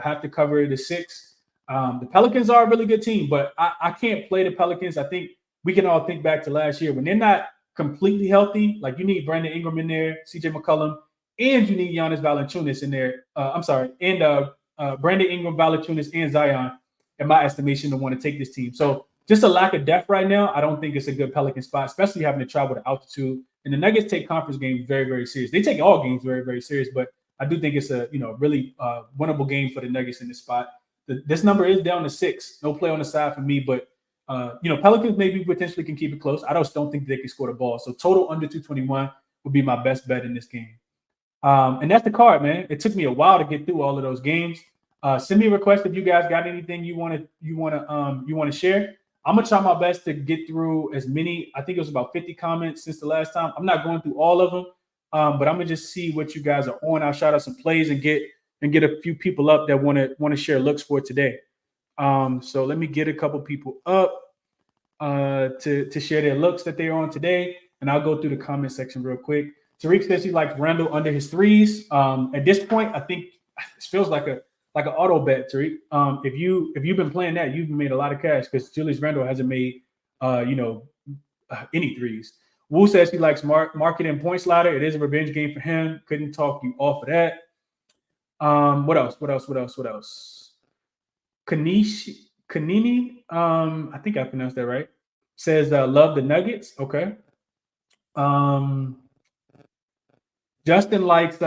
have to cover the 6. The Pelicans are a really good team, but I can't play the Pelicans. I think we can all think back to last year when they're not completely healthy. Like you need Brandon Ingram in there, CJ McCollum, and you need Giannis Valanciunas in there. Brandon Ingram, Valanciunas, and Zion, in my estimation, to want to take this team. So just a lack of depth right now. I don't think it's a good Pelican spot, especially having to travel to altitude. And the Nuggets take conference games very, very serious. They take all games very, very serious, but I do think it's a really winnable game for the Nuggets in this spot. This number is down to 6. No play on the side for me, but Pelicans maybe potentially can keep it close. I just don't think they can score the ball. So total under 221 would be my best bet in this game. And that's the card, man. It took me a while to get through all of those games. Send me a request if you guys got anything you want to share. I'm gonna try my best to get through as many. I think it was about 50 comments since the last time. I'm not going through all of them, but I'm gonna just see what you guys are on. I'll shout out some plays and get a few people up that want to share looks for today. So let me get a couple people up to share their looks that they're on today, and I'll go through the comment section real quick. Tariq says he likes Randall under his 3s. At this point, I think it feels like an auto bet, Tariq. If you've been playing that, you've made a lot of cash because Julius Randle hasn't made any 3s. Wu says he likes marketing point slider. It is a revenge game for him. Couldn't talk you off of that. What else? Kanini, I think I pronounced that right. Says love the Nuggets. Okay. Justin likes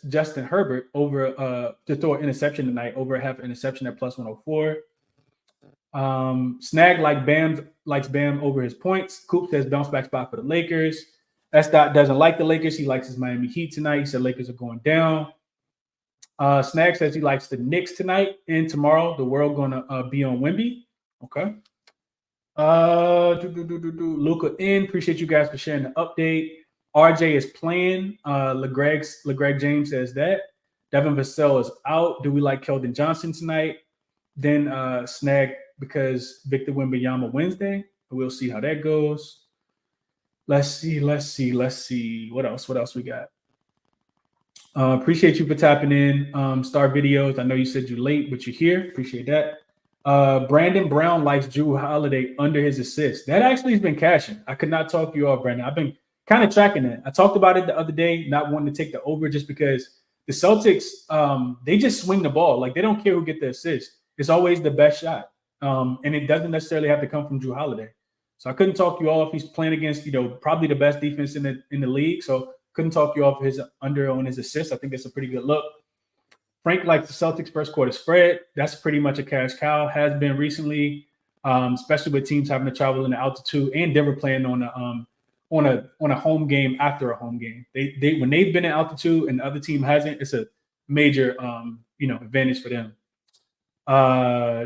Justin Herbert over to throw an interception tonight, over half an interception at plus 104. Snag likes Bam over his points. Coop says bounce back spot for the Lakers. S. doesn't like the Lakers. He likes his Miami Heat tonight. He said Lakers are going down. Snag says he likes the Knicks tonight and tomorrow. The world gonna be on Wemby. Okay. Luca in. Appreciate you guys for sharing the update. RJ is playing. LeGreg James says that. Devin Vassell is out. Do we like Keldon Johnson tonight? Then Snag because Victor Wembanyama Wednesday. We'll see how that goes. Let's see. What else we got? Appreciate you for tapping in. Star Videos. I know you said you're late, but you're here. Appreciate that. Brandon Brown likes Drew Holiday under his assist. That actually has been cashing. I could not talk you off, Brandon. I've been kind of tracking that. I talked about it the other day, not wanting to take the over just because the Celtics, they just swing the ball. Like, they don't care who get the assist. It's always the best shot. And it doesn't necessarily have to come from Drew Holiday. So I couldn't talk you off. He's playing against, probably the best defense in the league. So couldn't talk you off his under on his assists. I think it's a pretty good look. Frank likes the Celtics first quarter spread. That's pretty much a cash cow. Has been recently, especially with teams having to travel in the altitude and Denver playing on a home game after a home game. They when they've been in altitude and the other team hasn't, it's a major advantage for them.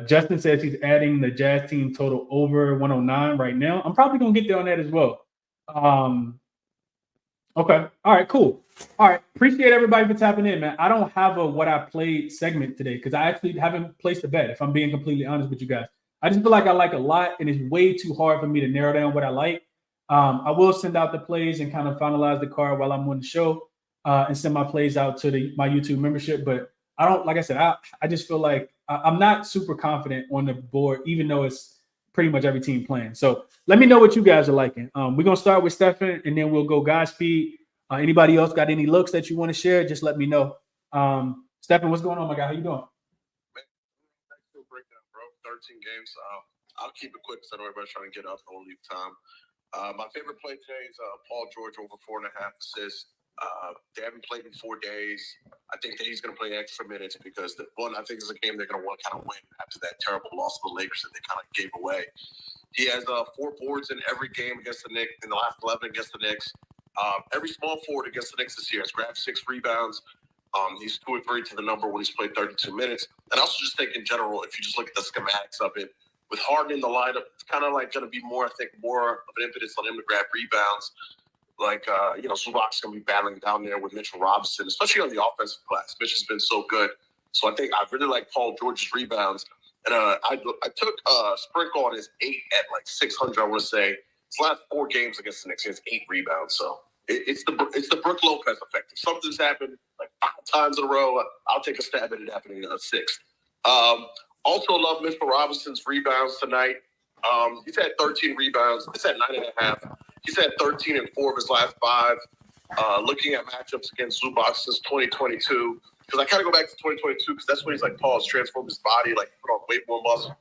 Justin says he's adding the Jazz team total over 109 right now. I'm probably gonna get there on that as well. Okay. All right, cool. All right. Appreciate everybody for tapping in, man. I don't have a what I played segment today because I actually haven't placed a bet, if I'm being completely honest with you guys. I just feel like I like a lot, and it's way too hard for me to narrow down what I like. I will send out the plays and kind of finalize the card while I'm on the show and send my plays out to my YouTube membership. But I don't, like I said, I just feel like I'm not super confident on the board, even though it's pretty much every team playing. So let me know what you guys are liking. We're going to start with Stefan, and then we'll go Godspeed. Anybody else got any looks that you want to share? Just let me know. Stefan, what's going on, my guy? How you doing? Thanks for breakdown, bro. 13 games. I'll keep it quick because I know everybody's trying to get up. I won't leave time. My favorite play today is Paul George over 4.5 assists. They haven't played in 4 days. I think that he's going to play extra minutes because I think it's a game they're going to want to kind of win after that terrible loss to the Lakers that they kind of gave away. He has 4 boards in every game against the Knicks, in the last 11 against the Knicks. Every small forward against the Knicks this year has grabbed 6 rebounds. He's 2 or 3 to the number when he's played 32 minutes. And I also just think in general, if you just look at the schematics of it, with Harden in the lineup, it's kind of like going to be more of an impetus on him to grab rebounds. Like, Zubac's going to be battling down there with Mitchell Robinson, especially on the offensive glass. Mitch has been so good. So I think I really like Paul George's rebounds. And I took Sprinkle on his 8 at like 600, I want to say. His last 4 games against the Knicks, he has 8 rebounds. So it's the Brook Lopez effect. If something's happened like 5 times in a row, I'll take a stab at it happening in a 6th. Also love Mitchell Robinson's rebounds tonight. He's had 13 rebounds. It's at 9.5. He's had 13 in 4 of his last 5. Looking at matchups against Zubac since 2022, because I kind of go back to 2022 because that's when he's like Paul's transformed his body, like put on way more muscle.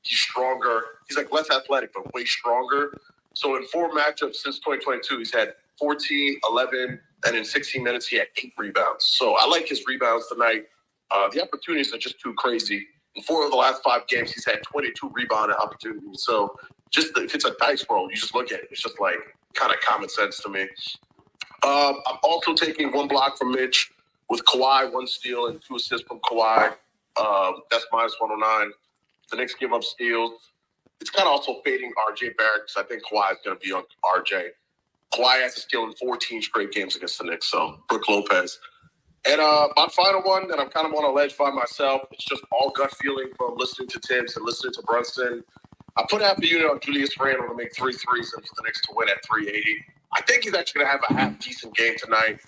He's stronger. He's like less athletic, but way stronger. So in 4 matchups since 2022, he's had 14, 11, and in 16 minutes, he had 8 rebounds. So I like his rebounds tonight. The opportunities are just too crazy. In 4 of the last 5 games, he's had 22 rebounding opportunities. So just if it's a dice roll, you just look at it. It's just like kind of common sense to me. I'm also taking 1 block from Mitch with Kawhi, 1 steal and 2 assists from Kawhi. That's minus 109. The Knicks give up steals. It's kind of also fading RJ Barrett because I think Kawhi is going to be on RJ. Kawhi has a steal in 14 straight games against the Knicks. So Brook Lopez. And my final one that I'm kind of on a ledge by myself, it's just all gut feeling from listening to Tibbs and listening to Brunson. I put half a unit on Julius Randle to make 3 threes and for the Knicks to win at 380. I think he's actually going to have a half-decent game tonight.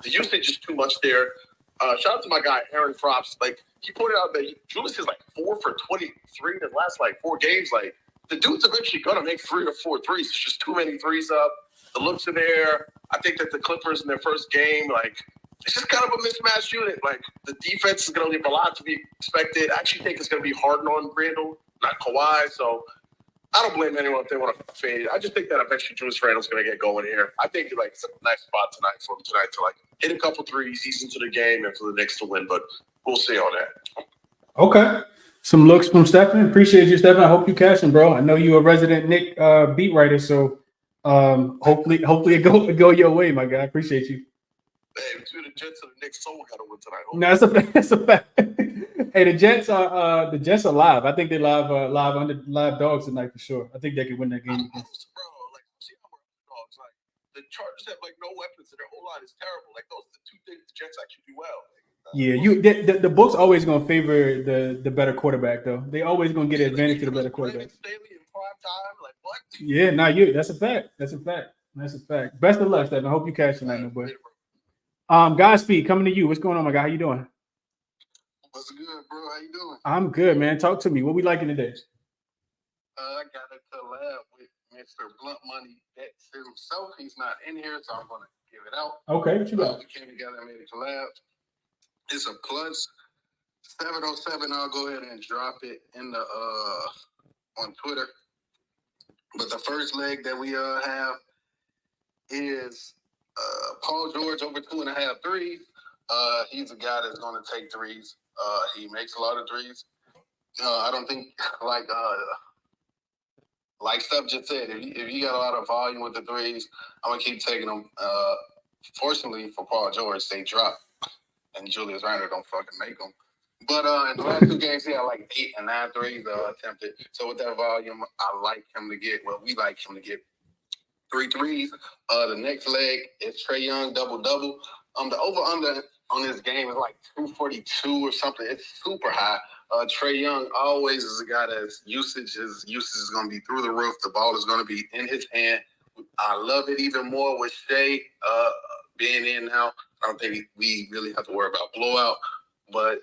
The usage is too much there. Shout out to my guy, Aaron Frops. Like, he pointed out that Julius is like 4 for 23 in his last, 4 games. Like, the dude's eventually gonna make 3 or 4 threes. It's just too many threes up. The looks are there. I think that the Clippers in their first game, like, it's just kind of a mismatched unit. Like, the defense is gonna leave a lot to be expected. I actually think it's gonna be Harden on Randall, not Kawhi. So I don't blame anyone if they want to fade it. I just think that eventually Julius Randle's going to get going here. I think like it's a nice spot tonight for him to like hit a couple threes, he's into the game, and for the Knicks to win. But we'll see on that. Okay. Some looks from Stephen. Appreciate you, Stephen. I hope you cashing, bro. I know you're a resident Nick beat writer, so hopefully it go your way, my guy. Appreciate you. Hey, between the Jets and the Knicks, someone got to win tonight. No, that's a fact. Hey, the Jets are live. I think they live dogs tonight for sure. I think they can win that game. Bro, like, see how we're dogs. Like, the Chargers have like no weapons, and their whole line is terrible. Like, those are the two things the Jets actually do well. Like, the book's always gonna favor the better quarterback, though. They always gonna get advantage to the better quarterback. Staley in prime time, like what? Yeah, that's a fact. That's a fact. Best of luck, Stephen. I hope you cash tonight, my boy. Godspeed, coming to you. What's going on, my guy? How you doing? What's good, bro? How you doing? I'm good, man. Talk to me. What we liking today? I got a collab with Mr. Blunt Money Bets himself. He's not in here, so I'm gonna give it out. Okay, what you got? We came together and made a collab. It's a plus 707. I'll go ahead and drop it in the on Twitter. But the first leg that we have is Paul George over 2.5 threes. He's a guy that's going to take threes. He makes a lot of threes. I don't think like Steph just said, if you got a lot of volume with the threes, I'm gonna keep taking them. Fortunately for Paul George, they drop, and Julius Randle don't fucking make them. But in the last 2 games, he had like 8 and 9 threes attempted. So with that volume, we like him to get 3 threes. The next leg is Trae Young double-double. The over-under on this game is like 242 or something. It's super high. Trae Young always is a guy that's usage is going to be through the roof. The ball is going to be in his hand. I love it even more with Shea being in now. I don't think we really have to worry about blowout, but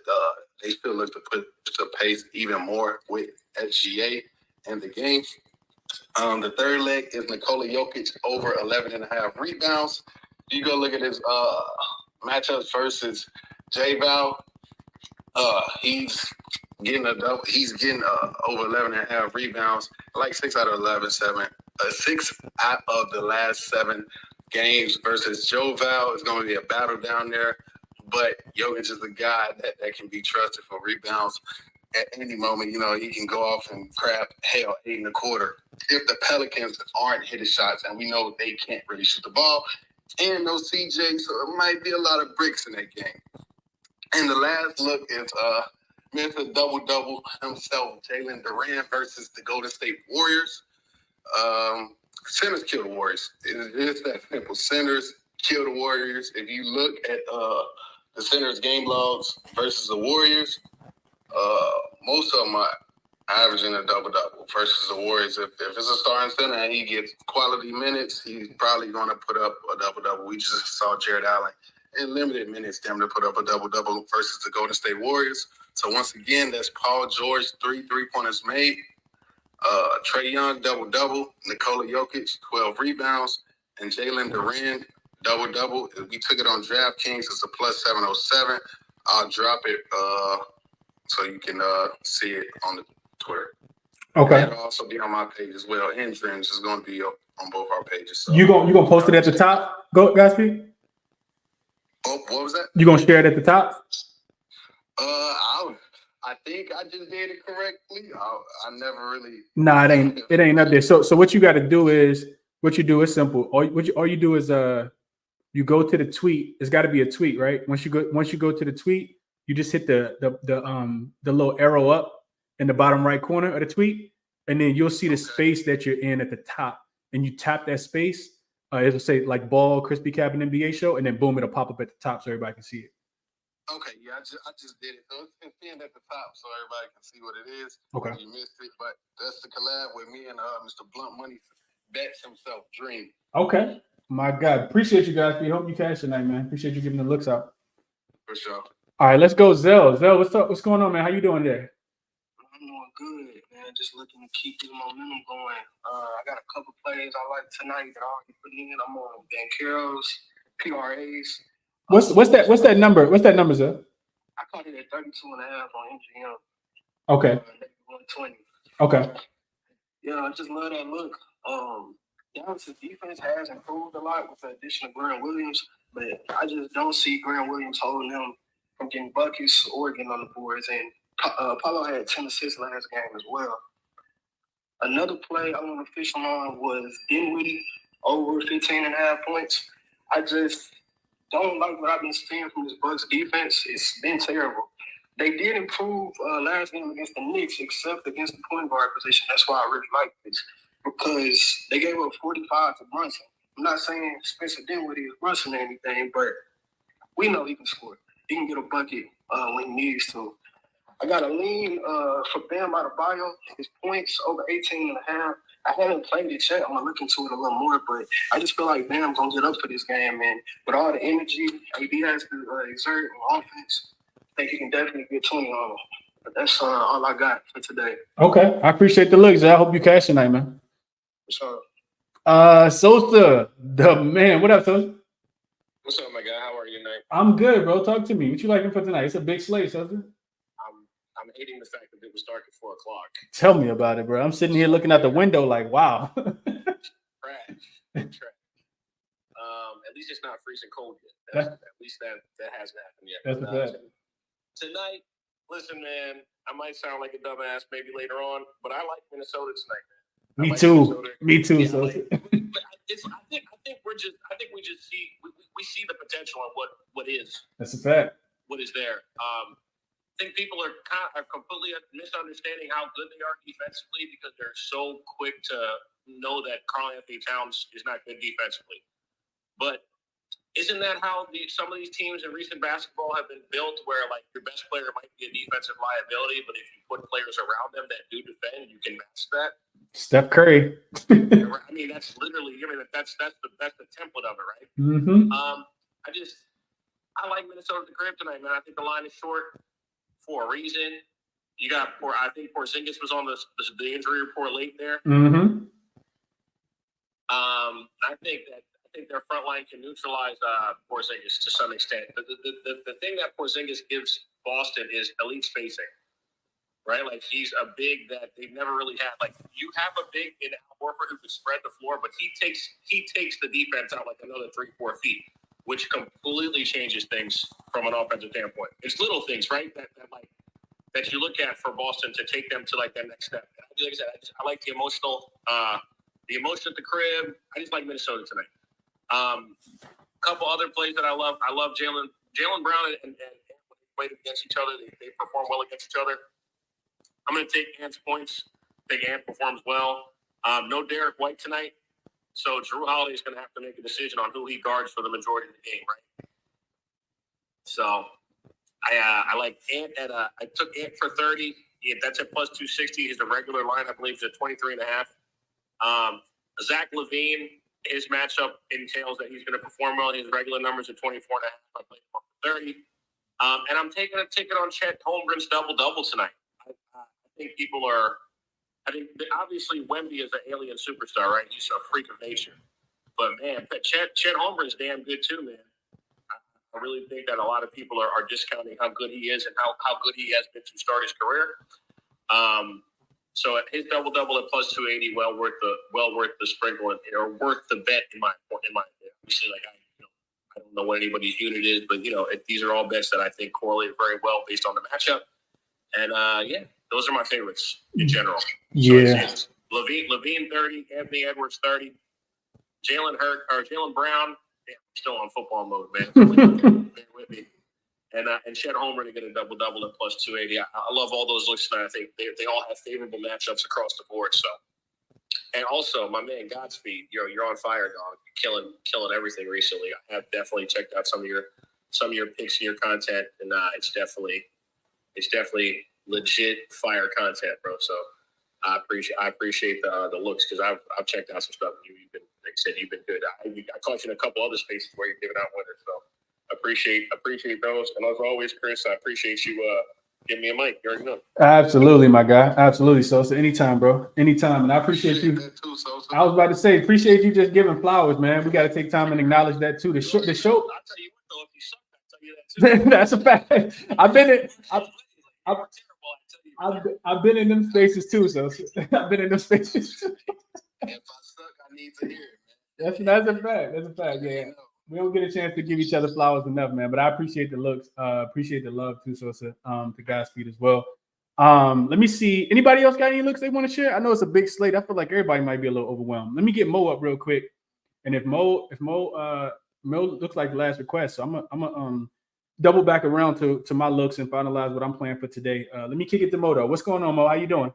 they still look to put the pace even more with SGA in the game. The third leg is Nikola Jokic over 11.5 rebounds. You go look at his matchups versus J-Val. He's getting over 11.5 rebounds, like 6 out of 11, 6 out of the last 7 games versus Joe Val. Is going to be a battle down there, but Jokic is a guy that can be trusted for rebounds at any moment. You know, he can go off and crap 8.25. If the Pelicans aren't hitting shots, and we know they can't really shoot the ball, and no CJ, so it might be a lot of bricks in that game. And the last look is Mr. Double-Double himself, Jalen Duran versus the Golden State Warriors. Centers kill the Warriors. It's just that simple. Centers kill the Warriors. If you look at the Centers game logs versus the Warriors, most of them are averaging a double-double versus the Warriors. If it's a starting center and he gets quality minutes, he's probably going to put up a double-double. We just saw Jared Allen in limited minutes them to put up a double-double versus the Golden State Warriors. So once again, that's Paul George, 3 3-pointers made. Trae Young, double-double. Nikola Jokic, 12 rebounds. And Jalen Duran, double-double. If we took it on DraftKings, it's a plus 707. I'll drop it so you can see it on the Twitter. Okay. It'll also be on my page as well. And Dreams is going to be up on both our pages. So You gonna post it at the top? Go, Godspeed. Oh, what was that? You gonna share it at the top? I think I just did it correctly. I never really. Nah, it ain't up there. So what you got to do is simple. All you do is you go to the tweet. It's got to be a tweet, right? Once you go to the tweet, you just hit the little arrow up in the bottom right corner of the tweet, and then you'll see the space that you're in at the top, and you tap that space. It'll say like ball ChrisBeCappinn NBA show, and then boom, it'll pop up at the top so everybody can see it. Okay, yeah, I just did it. So it's pinned at the top so everybody can see what it is. Okay. You missed it, but that's the collab with me and Mr. Blunt Money Bets himself, Dream. Okay. My God. Appreciate you guys. We hope you cash tonight, man. Appreciate you giving the looks out. For sure. All right, let's go, Zell. Zell, what's up? What's going on, man? How you doing there? I'm doing good, man. Just looking to keep this momentum going. I got a couple plays I like tonight that I already put in. I'm on Banqueros, PRAs. What's that number? What's that number, sir? I caught it at 32.5 on MGM. Okay. 120. Okay. Yeah, I just love that look. Dallas' defense has improved a lot with the addition of Grant Williams, but I just don't see Grant Williams holding them from getting buckets or getting on the boards. And Paulo had 10 assists last game as well. Another play I want to fish on was Dinwiddie over 15.5 points. I just don't like what I've been seeing from this Bucks defense. It's been terrible. They did improve last game against the Knicks, except against the point guard position. That's why I really like this, because they gave up 45 to Brunson. I'm not saying Spencer Dinwiddie is Brunson or anything, but we know he can score. He can get a bucket when he needs to. I got a lean for Bam Adebayo. His points over 18.5. I haven't played it yet. I'm going to look into it a little more, but I just feel like Bam's going to get up for this game, man. With all the energy AD has to exert on offense, I think he can definitely get 20 on him. But that's all I got for today. Okay. I appreciate the looks. I hope you cash tonight, man. So, Sosa, the man. What up, Sosa? What's up, my guy? How are you tonight? I'm good, bro. Talk to me. What you liking for tonight? It's a big slate, Sosa. I'm hating the fact that it was dark at 4 o'clock. Tell me about it, bro. I'm sitting here looking out the window like, wow. Trash. At least it's not freezing cold yet. At least that hasn't happened yet. That's a fact. Tonight, listen, man, I might sound like a dumbass maybe later on, but I like Minnesota tonight, man. Me too. Me too. Yeah, Sosa. I think we just see we see the potential of what is. That's a fact. What is there? I think people are completely misunderstanding how good they are defensively because they're so quick to know that Karl Anthony Towns is not good defensively. But isn't that how some of these teams in recent basketball have been built, where like your best player might be a defensive liability, but if you put players around them that do defend, you can match that? Steph Curry. I mean, that's literally. I mean, that's the template of it, right? Mm-hmm. I like Minnesota at the crib tonight, man. I think the line is short for a reason. You got I think Porzingis was on the injury report late there. Mm-hmm. I think their front line can neutralize Porzingis to some extent. The thing that Porzingis gives Boston is elite spacing, right? Like he's a big that they've never really had. Like you have a big in Al Horford who can spread the floor, but he takes the defense out like another 3-4 feet, which completely changes things from an offensive standpoint. It's little things, right? That you look at for Boston to take them to like that next step. And like I said, I like the emotion at the crib. I just like Minnesota tonight. Couple other plays that I love. I love Jaylen Brown and played against each other. They perform well against each other. I'm going to take Ant's points. I think Ant performs well. No Derek White tonight. So Drew Holiday is going to have to make a decision on who he guards for the majority of the game, right? So I like Ant at I took Ant for 30. Yeah, that's at plus 260. His regular line, I believe, is at 23.5. Zach LaVine, his matchup entails that he's going to perform well. His regular numbers are 24.5. I played him for 30. And I'm taking a ticket on Chet Holmgren's double-double tonight. I think people are – I think obviously Wemby is an alien superstar, right? He's a freak of nature. But, man, Chet Holmgren's damn good too, man. I really think that a lot of people are discounting how good he is and how good he has been to start his career. So his double-double at plus 280, well worth the sprinkle or worth the bet in my opinion. Obviously, like I don't know what anybody's unit is, but these are all bets that I think correlate very well based on the matchup. And those are my favorites in general. Yeah. So it's LaVine 30, Anthony Edwards 30, Jalen Brown. Damn, I'm still on football mode, man. Bear with me. And Chet Holmgren to get a double-double at plus 280. I love all those looks tonight. I think they all have favorable matchups across the board. So, and also my man Godspeed, you're on fire, dog. You're killing everything recently. I have definitely checked out some of your picks and your content, and it's definitely legit fire content, bro. So I appreciate the looks because I've checked out some stuff. You've been, like I said, you've been good. I caught you in a couple other spaces where you're giving out winners. So appreciate those. And as always, Chris, I appreciate you give me a mic. You already know. Absolutely, my guy. Absolutely. So anytime, bro. Anytime. And I appreciate you. That too, so. I was about to say, appreciate you just giving flowers, man. We got to take time and acknowledge that too. The show. I'll tell you what, though, if you suck, I'll tell you that too. That's a fact. I've been in. I've I've been in them spaces too. So I've been in them spaces too. If I suck, I need to hear it, man. That's a fact. That's a fact. Yeah. We don't get a chance to give each other flowers enough, man. But I appreciate the looks. Appreciate the love too, Sosa. To Godspeed as well. Let me see. Anybody else got any looks they want to share? I know it's a big slate. I feel like everybody might be a little overwhelmed. Let me get Mo up real quick. And if Mo looks like the last request, so I'm gonna double back around to my looks and finalize what I'm playing for today. Let me kick it to Mo though. What's going on, Mo? How you doing?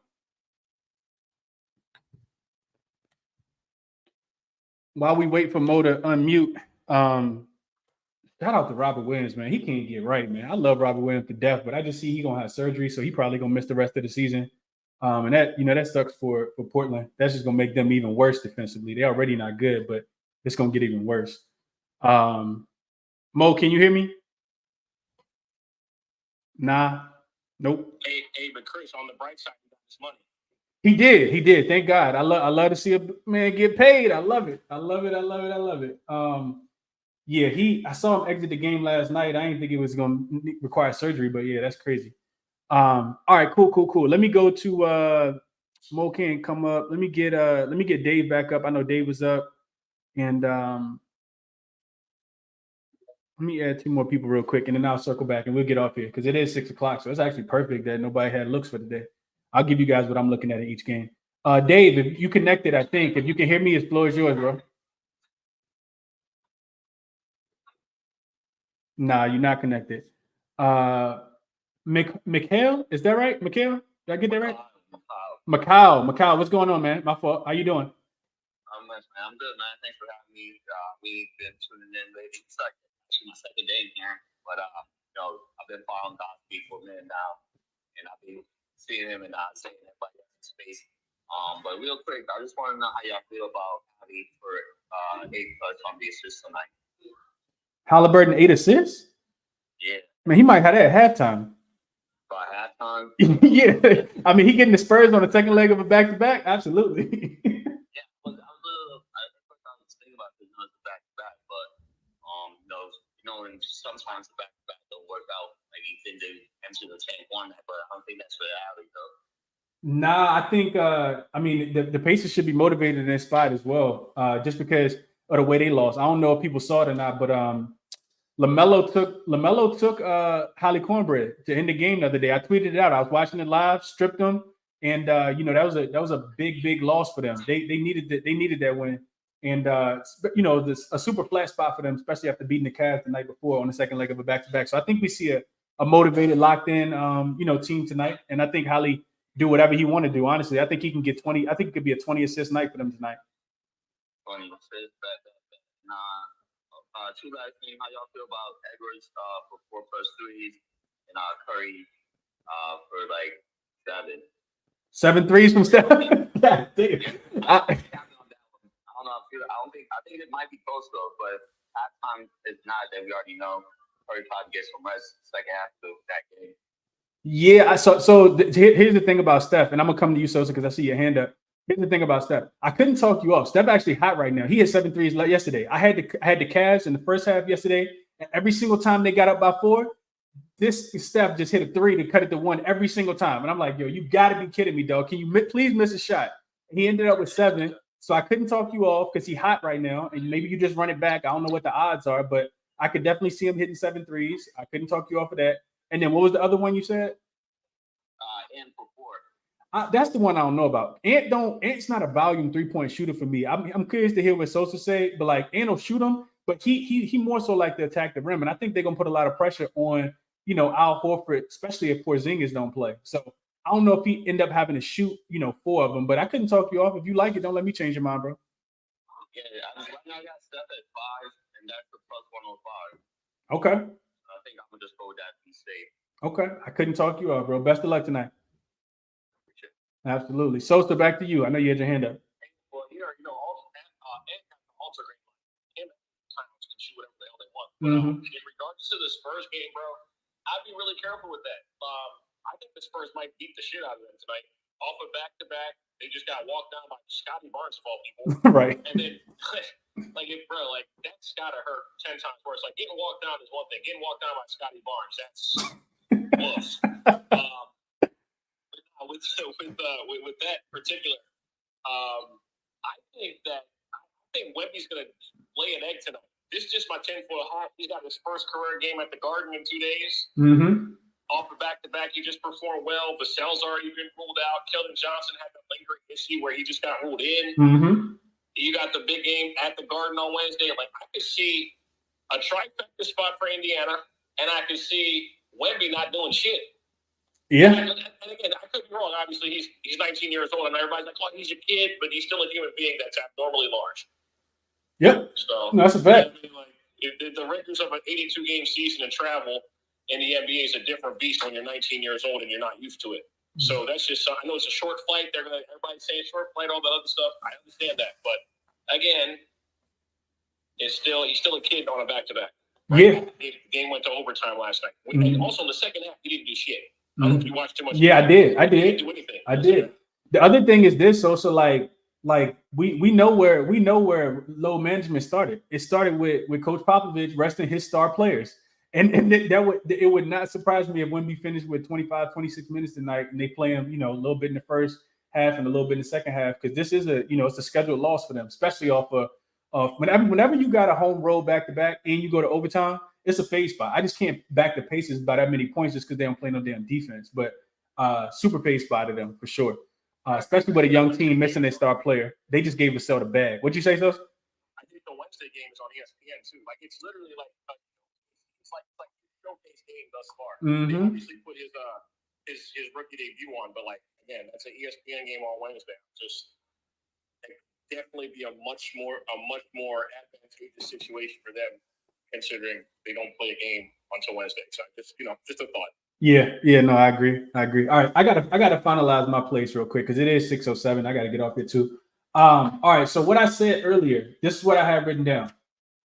While we wait for Mo to unmute, shout out to Robert Williams, man. He can't get right, man. I love Robert Williams to death, but I just see he gonna have surgery, so he probably gonna miss the rest of the season. And that sucks for Portland. That's just gonna make them even worse defensively. They're already not good, but it's gonna get even worse. Mo, can you hear me? Nah. Nope. Hey, but Chris, on the bright side, he got his money. He did. Thank God. I love to see a man get paid. I love it. Yeah, I saw him exit the game last night. I didn't think it was gonna require surgery, but yeah, that's crazy. All right, cool. Let me go to Mo can't come up. Let me get Dave back up. I know Dave was up. And let me add 2 more people real quick, and then I'll circle back and we'll get off here because it is 6 o'clock. So it's actually perfect that nobody had looks for today. I'll give you guys what I'm looking at in each game. Dave, if you connected, I think. If you can hear me, the floor is yours, bro. Nah, you're not connected. Mikhail, is that right? Mikhail? Did I get that right? Macau, what's going on, man? My fault. How you doing? I'm good, man. Thanks for having me. We've been tuning in lately. It's like actually my second day here, but I've been following Godspeed for a minute now, and I've been seeing him and saying everybody else in space. But real quick, I just want to know how y'all feel about Javi for 8+ on the assist tonight. Halliburton 8 assists? Yeah. Man, he might have that at halftime. By halftime? Yeah. I mean, he getting the Spurs on the second leg of a back-to-back? Absolutely. Yeah, but I was thinking about this back-to-back, but and sometimes the back-to-back don't work out. Like you think they enter the tank one, but I don't think that's for reality though. Nah, I think the Pacers should be motivated in that spot as well. Just because of the way they lost. I don't know if people saw it or not, but LaMelo took Holly Cornbread to end the game the other day. I tweeted it out. I was watching it live, stripped them, and that was a big loss for them. They needed that win, and a super flat spot for them, especially after beating the Cavs the night before on the second leg of a back-to-back. So I think we see a motivated, locked in team tonight, and I think Holly do whatever he want to do. Honestly, I think he can get 20. I think it could be a 20 assist night for them tonight. 20 assists, two guys team. How y'all feel about Edwards for 4+ threes and Curry for like 7? 7 threes from Steph. God damn. I don't know. I think it might be close though, but halftime is not that we already know. Curry probably gets some rest second half of that game. Yeah, here's the thing about Steph, and I'm gonna come to you, Sosa, because I see your hand up. Here's the thing about Steph. I couldn't talk you off. Steph actually hot right now. He had 7 threes yesterday. I had the Cavs in the first half yesterday, and every single time they got up by 4, this Steph just hit a 3 to cut it to 1 every single time. And I'm like, yo, you got to be kidding me, dog. Can you please miss a shot? He ended up with 7, so I couldn't talk you off because he's hot right now, and maybe you just run it back. I don't know what the odds are, but I could definitely see him hitting 7 threes. I couldn't talk you off of that. And then what was the other one you said? And for 4. That's the one I don't know about. Ant's not a volume 3-point shooter for me. I'm curious to hear what Sosa say, but like Ant will shoot him, but he more so like to attack the rim, and I think they're gonna put a lot of pressure on Al Horford, especially if Porzingis don't play. So I don't know if he end up having to shoot 4 of them, but I couldn't talk you off. If you like it, don't let me change your mind, bro. Yeah, right now I got Steph at 5, and that's the +105. Okay. I think I'm gonna just go with that and stay. Okay, I couldn't talk you off, bro. Best of luck tonight. Absolutely. Sosa, back to you. I know you had your hand up. Well, also great. And times can shoot whatever the hell they want. But, in regards to the Spurs game, bro, I'd be really careful with that. I think the Spurs might beat the shit out of them tonight. Off a back-to-back, they just got walked down by Scotty Barnes of all people. Right. And then, that's got to hurt 10 times worse. Like, getting walked down is one thing. Getting walked down by Scotty Barnes, that's close. With that particular, I think Wemby's going to lay an egg tonight. This is just my 10-foot hot. He's got his first career game at the Garden in 2 days. Mm-hmm. Off the back-to-back, he just performed well. Vassell's already been ruled out. Keldon Johnson had the lingering issue where he just got ruled in. Mm-hmm. You got the big game at the Garden on Wednesday. Like, I could see a trifecta spot for Indiana, and I could see Wemby not doing shit. Yeah. And again, I could be wrong. Obviously, he's 19 years old, and everybody's like, "Oh, he's a kid," but he's still a human being that's abnormally large. Yep. So no, that's a fact. I mean, like, the rigors of an 82-game season and travel in the NBA is a different beast when you're 19 years old and you're not used to it. So that's just, I know it's a short flight. Everybody's saying short flight, all that other stuff. I understand that, but again, he's still a kid on a back-to-back. Right? Yeah. The game went to overtime last night. Mm-hmm. Also in the second half, he didn't do shit. I don't know if you watched too much. Yeah, I did. He didn't do anything. I did. The other thing is this also, like we know where low management started. It started with Coach Popovich resting his star players. And it would not surprise me if Wemby finished with 25, 26 minutes tonight and they play him, a little bit in the first half and a little bit in the second half, because this is it's a scheduled loss for them, especially off of whenever you got a home road back to back and you go to overtime, it's a phase spot. I just can't back the Pacers by that many points just because they don't play no damn defense. But super phase spot to them for sure, especially with a young team missing their star player. They just gave Vassell the bag. What'd you say, Sos? I think the Wednesday game is on ESPN too. Like, it's literally like it's like a showcase game thus far. Mm-hmm. They obviously put his rookie debut on, but like, again, that's an ESPN game on Wednesday. Just definitely be a much more advantageous situation for them, considering they don't play a game until Wednesday. So just a thought. Yeah, no, I agree. All right, I gotta finalize my plays real quick because it is 6:07. I gotta get off here too. All right, so what I said earlier, this is what I have written down.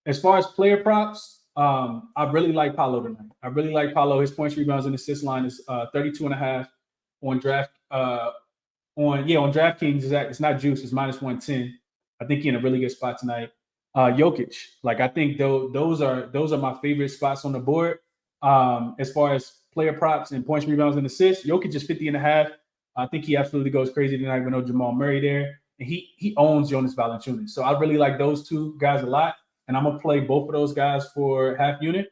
As far as player props, I really like Paolo tonight. I really like Paolo. His points, rebounds, and assist line is 32.5 on draft. On DraftKings, it's not juice. It's -110. I think he's in a really good spot tonight. Jokic, like, I think those are my favorite spots on the board. As far as player props and points, rebounds, and assists, Jokic is 50.5. I think he absolutely goes crazy tonight with no Jamal Murray there, and he owns Jonas Valanciunas. So I really like those two guys a lot, and I'm gonna play both of those guys for half unit.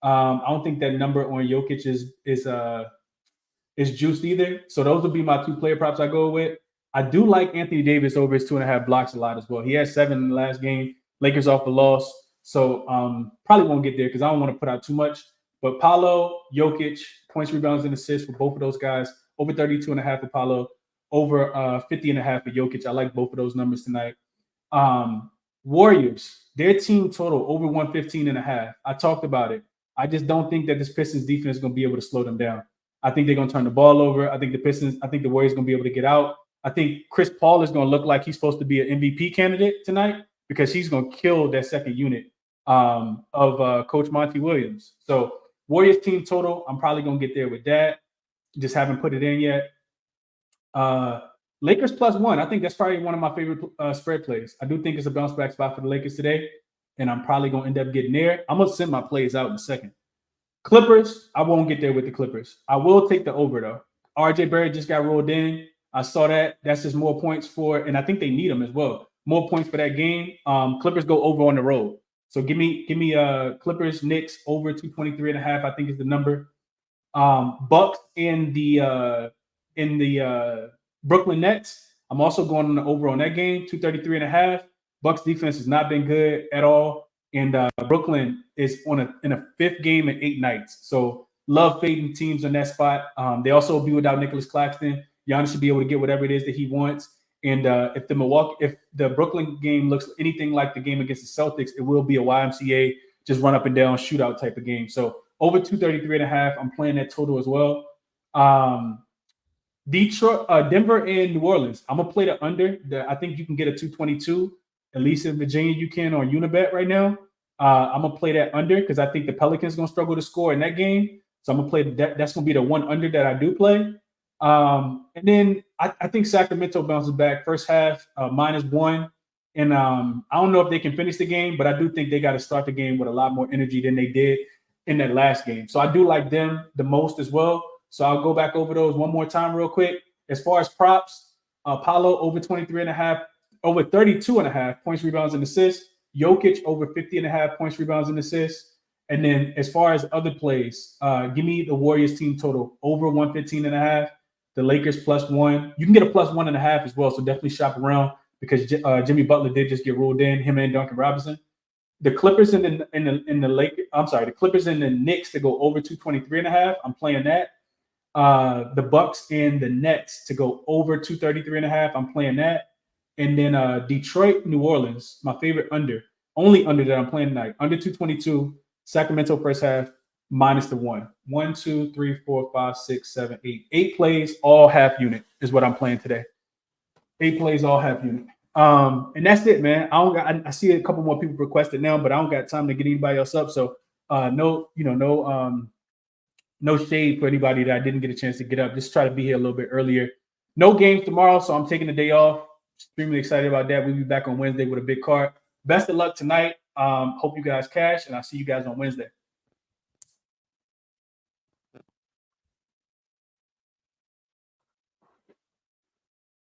I don't think that number on Jokic is juiced either. So those will be my two player props I go with. I do like Anthony Davis over his 2.5 blocks a lot as well. He had 7 in the last game. Lakers off the loss. So probably won't get there because I don't want to put out too much. But Paolo, Jokic, points, rebounds, and assists for both of those guys. Over 32.5 for Paolo. Over 50.5 for Jokic. I like both of those numbers tonight. Warriors, their team total over 115.5. I talked about it. I just don't think that this Pistons defense is going to be able to slow them down. I think they're going to turn the ball over. I think the Warriors are going to be able to get out. I think Chris Paul is going to look like he's supposed to be an MVP candidate tonight because he's going to kill that second unit of Coach Monty Williams. So Warriors team total, I'm probably going to get there with that. Just haven't put it in yet. Lakers +1. I think that's probably one of my favorite spread plays. I do think it's a bounce back spot for the Lakers today, and I'm probably going to end up getting there. I'm going to send my plays out in a second. Clippers, I won't get there with the Clippers. I will take the over, though. RJ Barrett just got rolled in. I saw that. That's just more points and I think they need them as well. More points for that game. Clippers go over on the road. So give me Clippers, Knicks over 223.5. I think is the number. Bucks in the Brooklyn Nets. I'm also going on the over on that game, 233.5. Bucks defense has not been good at all. And Brooklyn is in a 5th game in 8 nights. So love fading teams on that spot. They also will be without Nicholas Claxton. Giannis should be able to get whatever it is that he wants. And if the Brooklyn game looks anything like the game against the Celtics, it will be a YMCA, just run up and down shootout type of game. So over 233.5, I'm playing that total as well. Denver and New Orleans, I'm gonna play the under. I think you can get a 222. At least in Virginia, you can on Unibet right now. I'm gonna play that under because I think the Pelicans gonna struggle to score in that game. So I'm gonna play that. That's gonna be the one under that I do play. And then I think Sacramento bounces back first half, -1. And I don't know if they can finish the game, but I do think they got to start the game with a lot more energy than they did in that last game. So I do like them the most as well. So I'll go back over those one more time real quick. As far as props, Paolo over 23.5, over 32.5 points, rebounds, and assists. Jokic over 50.5 points, rebounds, and assists. And then as far as other plays, give me the Warriors team total over 115.5. The Lakers +1. You can get a +1.5 as well. So definitely shop around because Jimmy Butler did just get ruled in. Him and Duncan Robinson. The Clippers and the Lakers. I'm sorry, the Clippers and the Knicks to go over 223.5. I'm playing that. The Bucks and the Nets to go over 233.5. I'm playing that. And then Detroit, New Orleans, my favorite only under that I'm playing tonight, under 222. Sacramento first half -1. 1, 2, 3, 4, 5, 6, 7, 8. 8 plays, all half unit is what I'm playing today. 8 plays, all half unit. And that's it, man. I see a couple more people requested now, but I don't got time to get anybody else up. So no shade for anybody that I didn't get a chance to get up. Just try to be here a little bit earlier. No games tomorrow, so I'm taking the day off. Extremely excited about that. We'll be back on Wednesday with a big card. Best of luck tonight. Hope you guys cash, and I'll see you guys on Wednesday.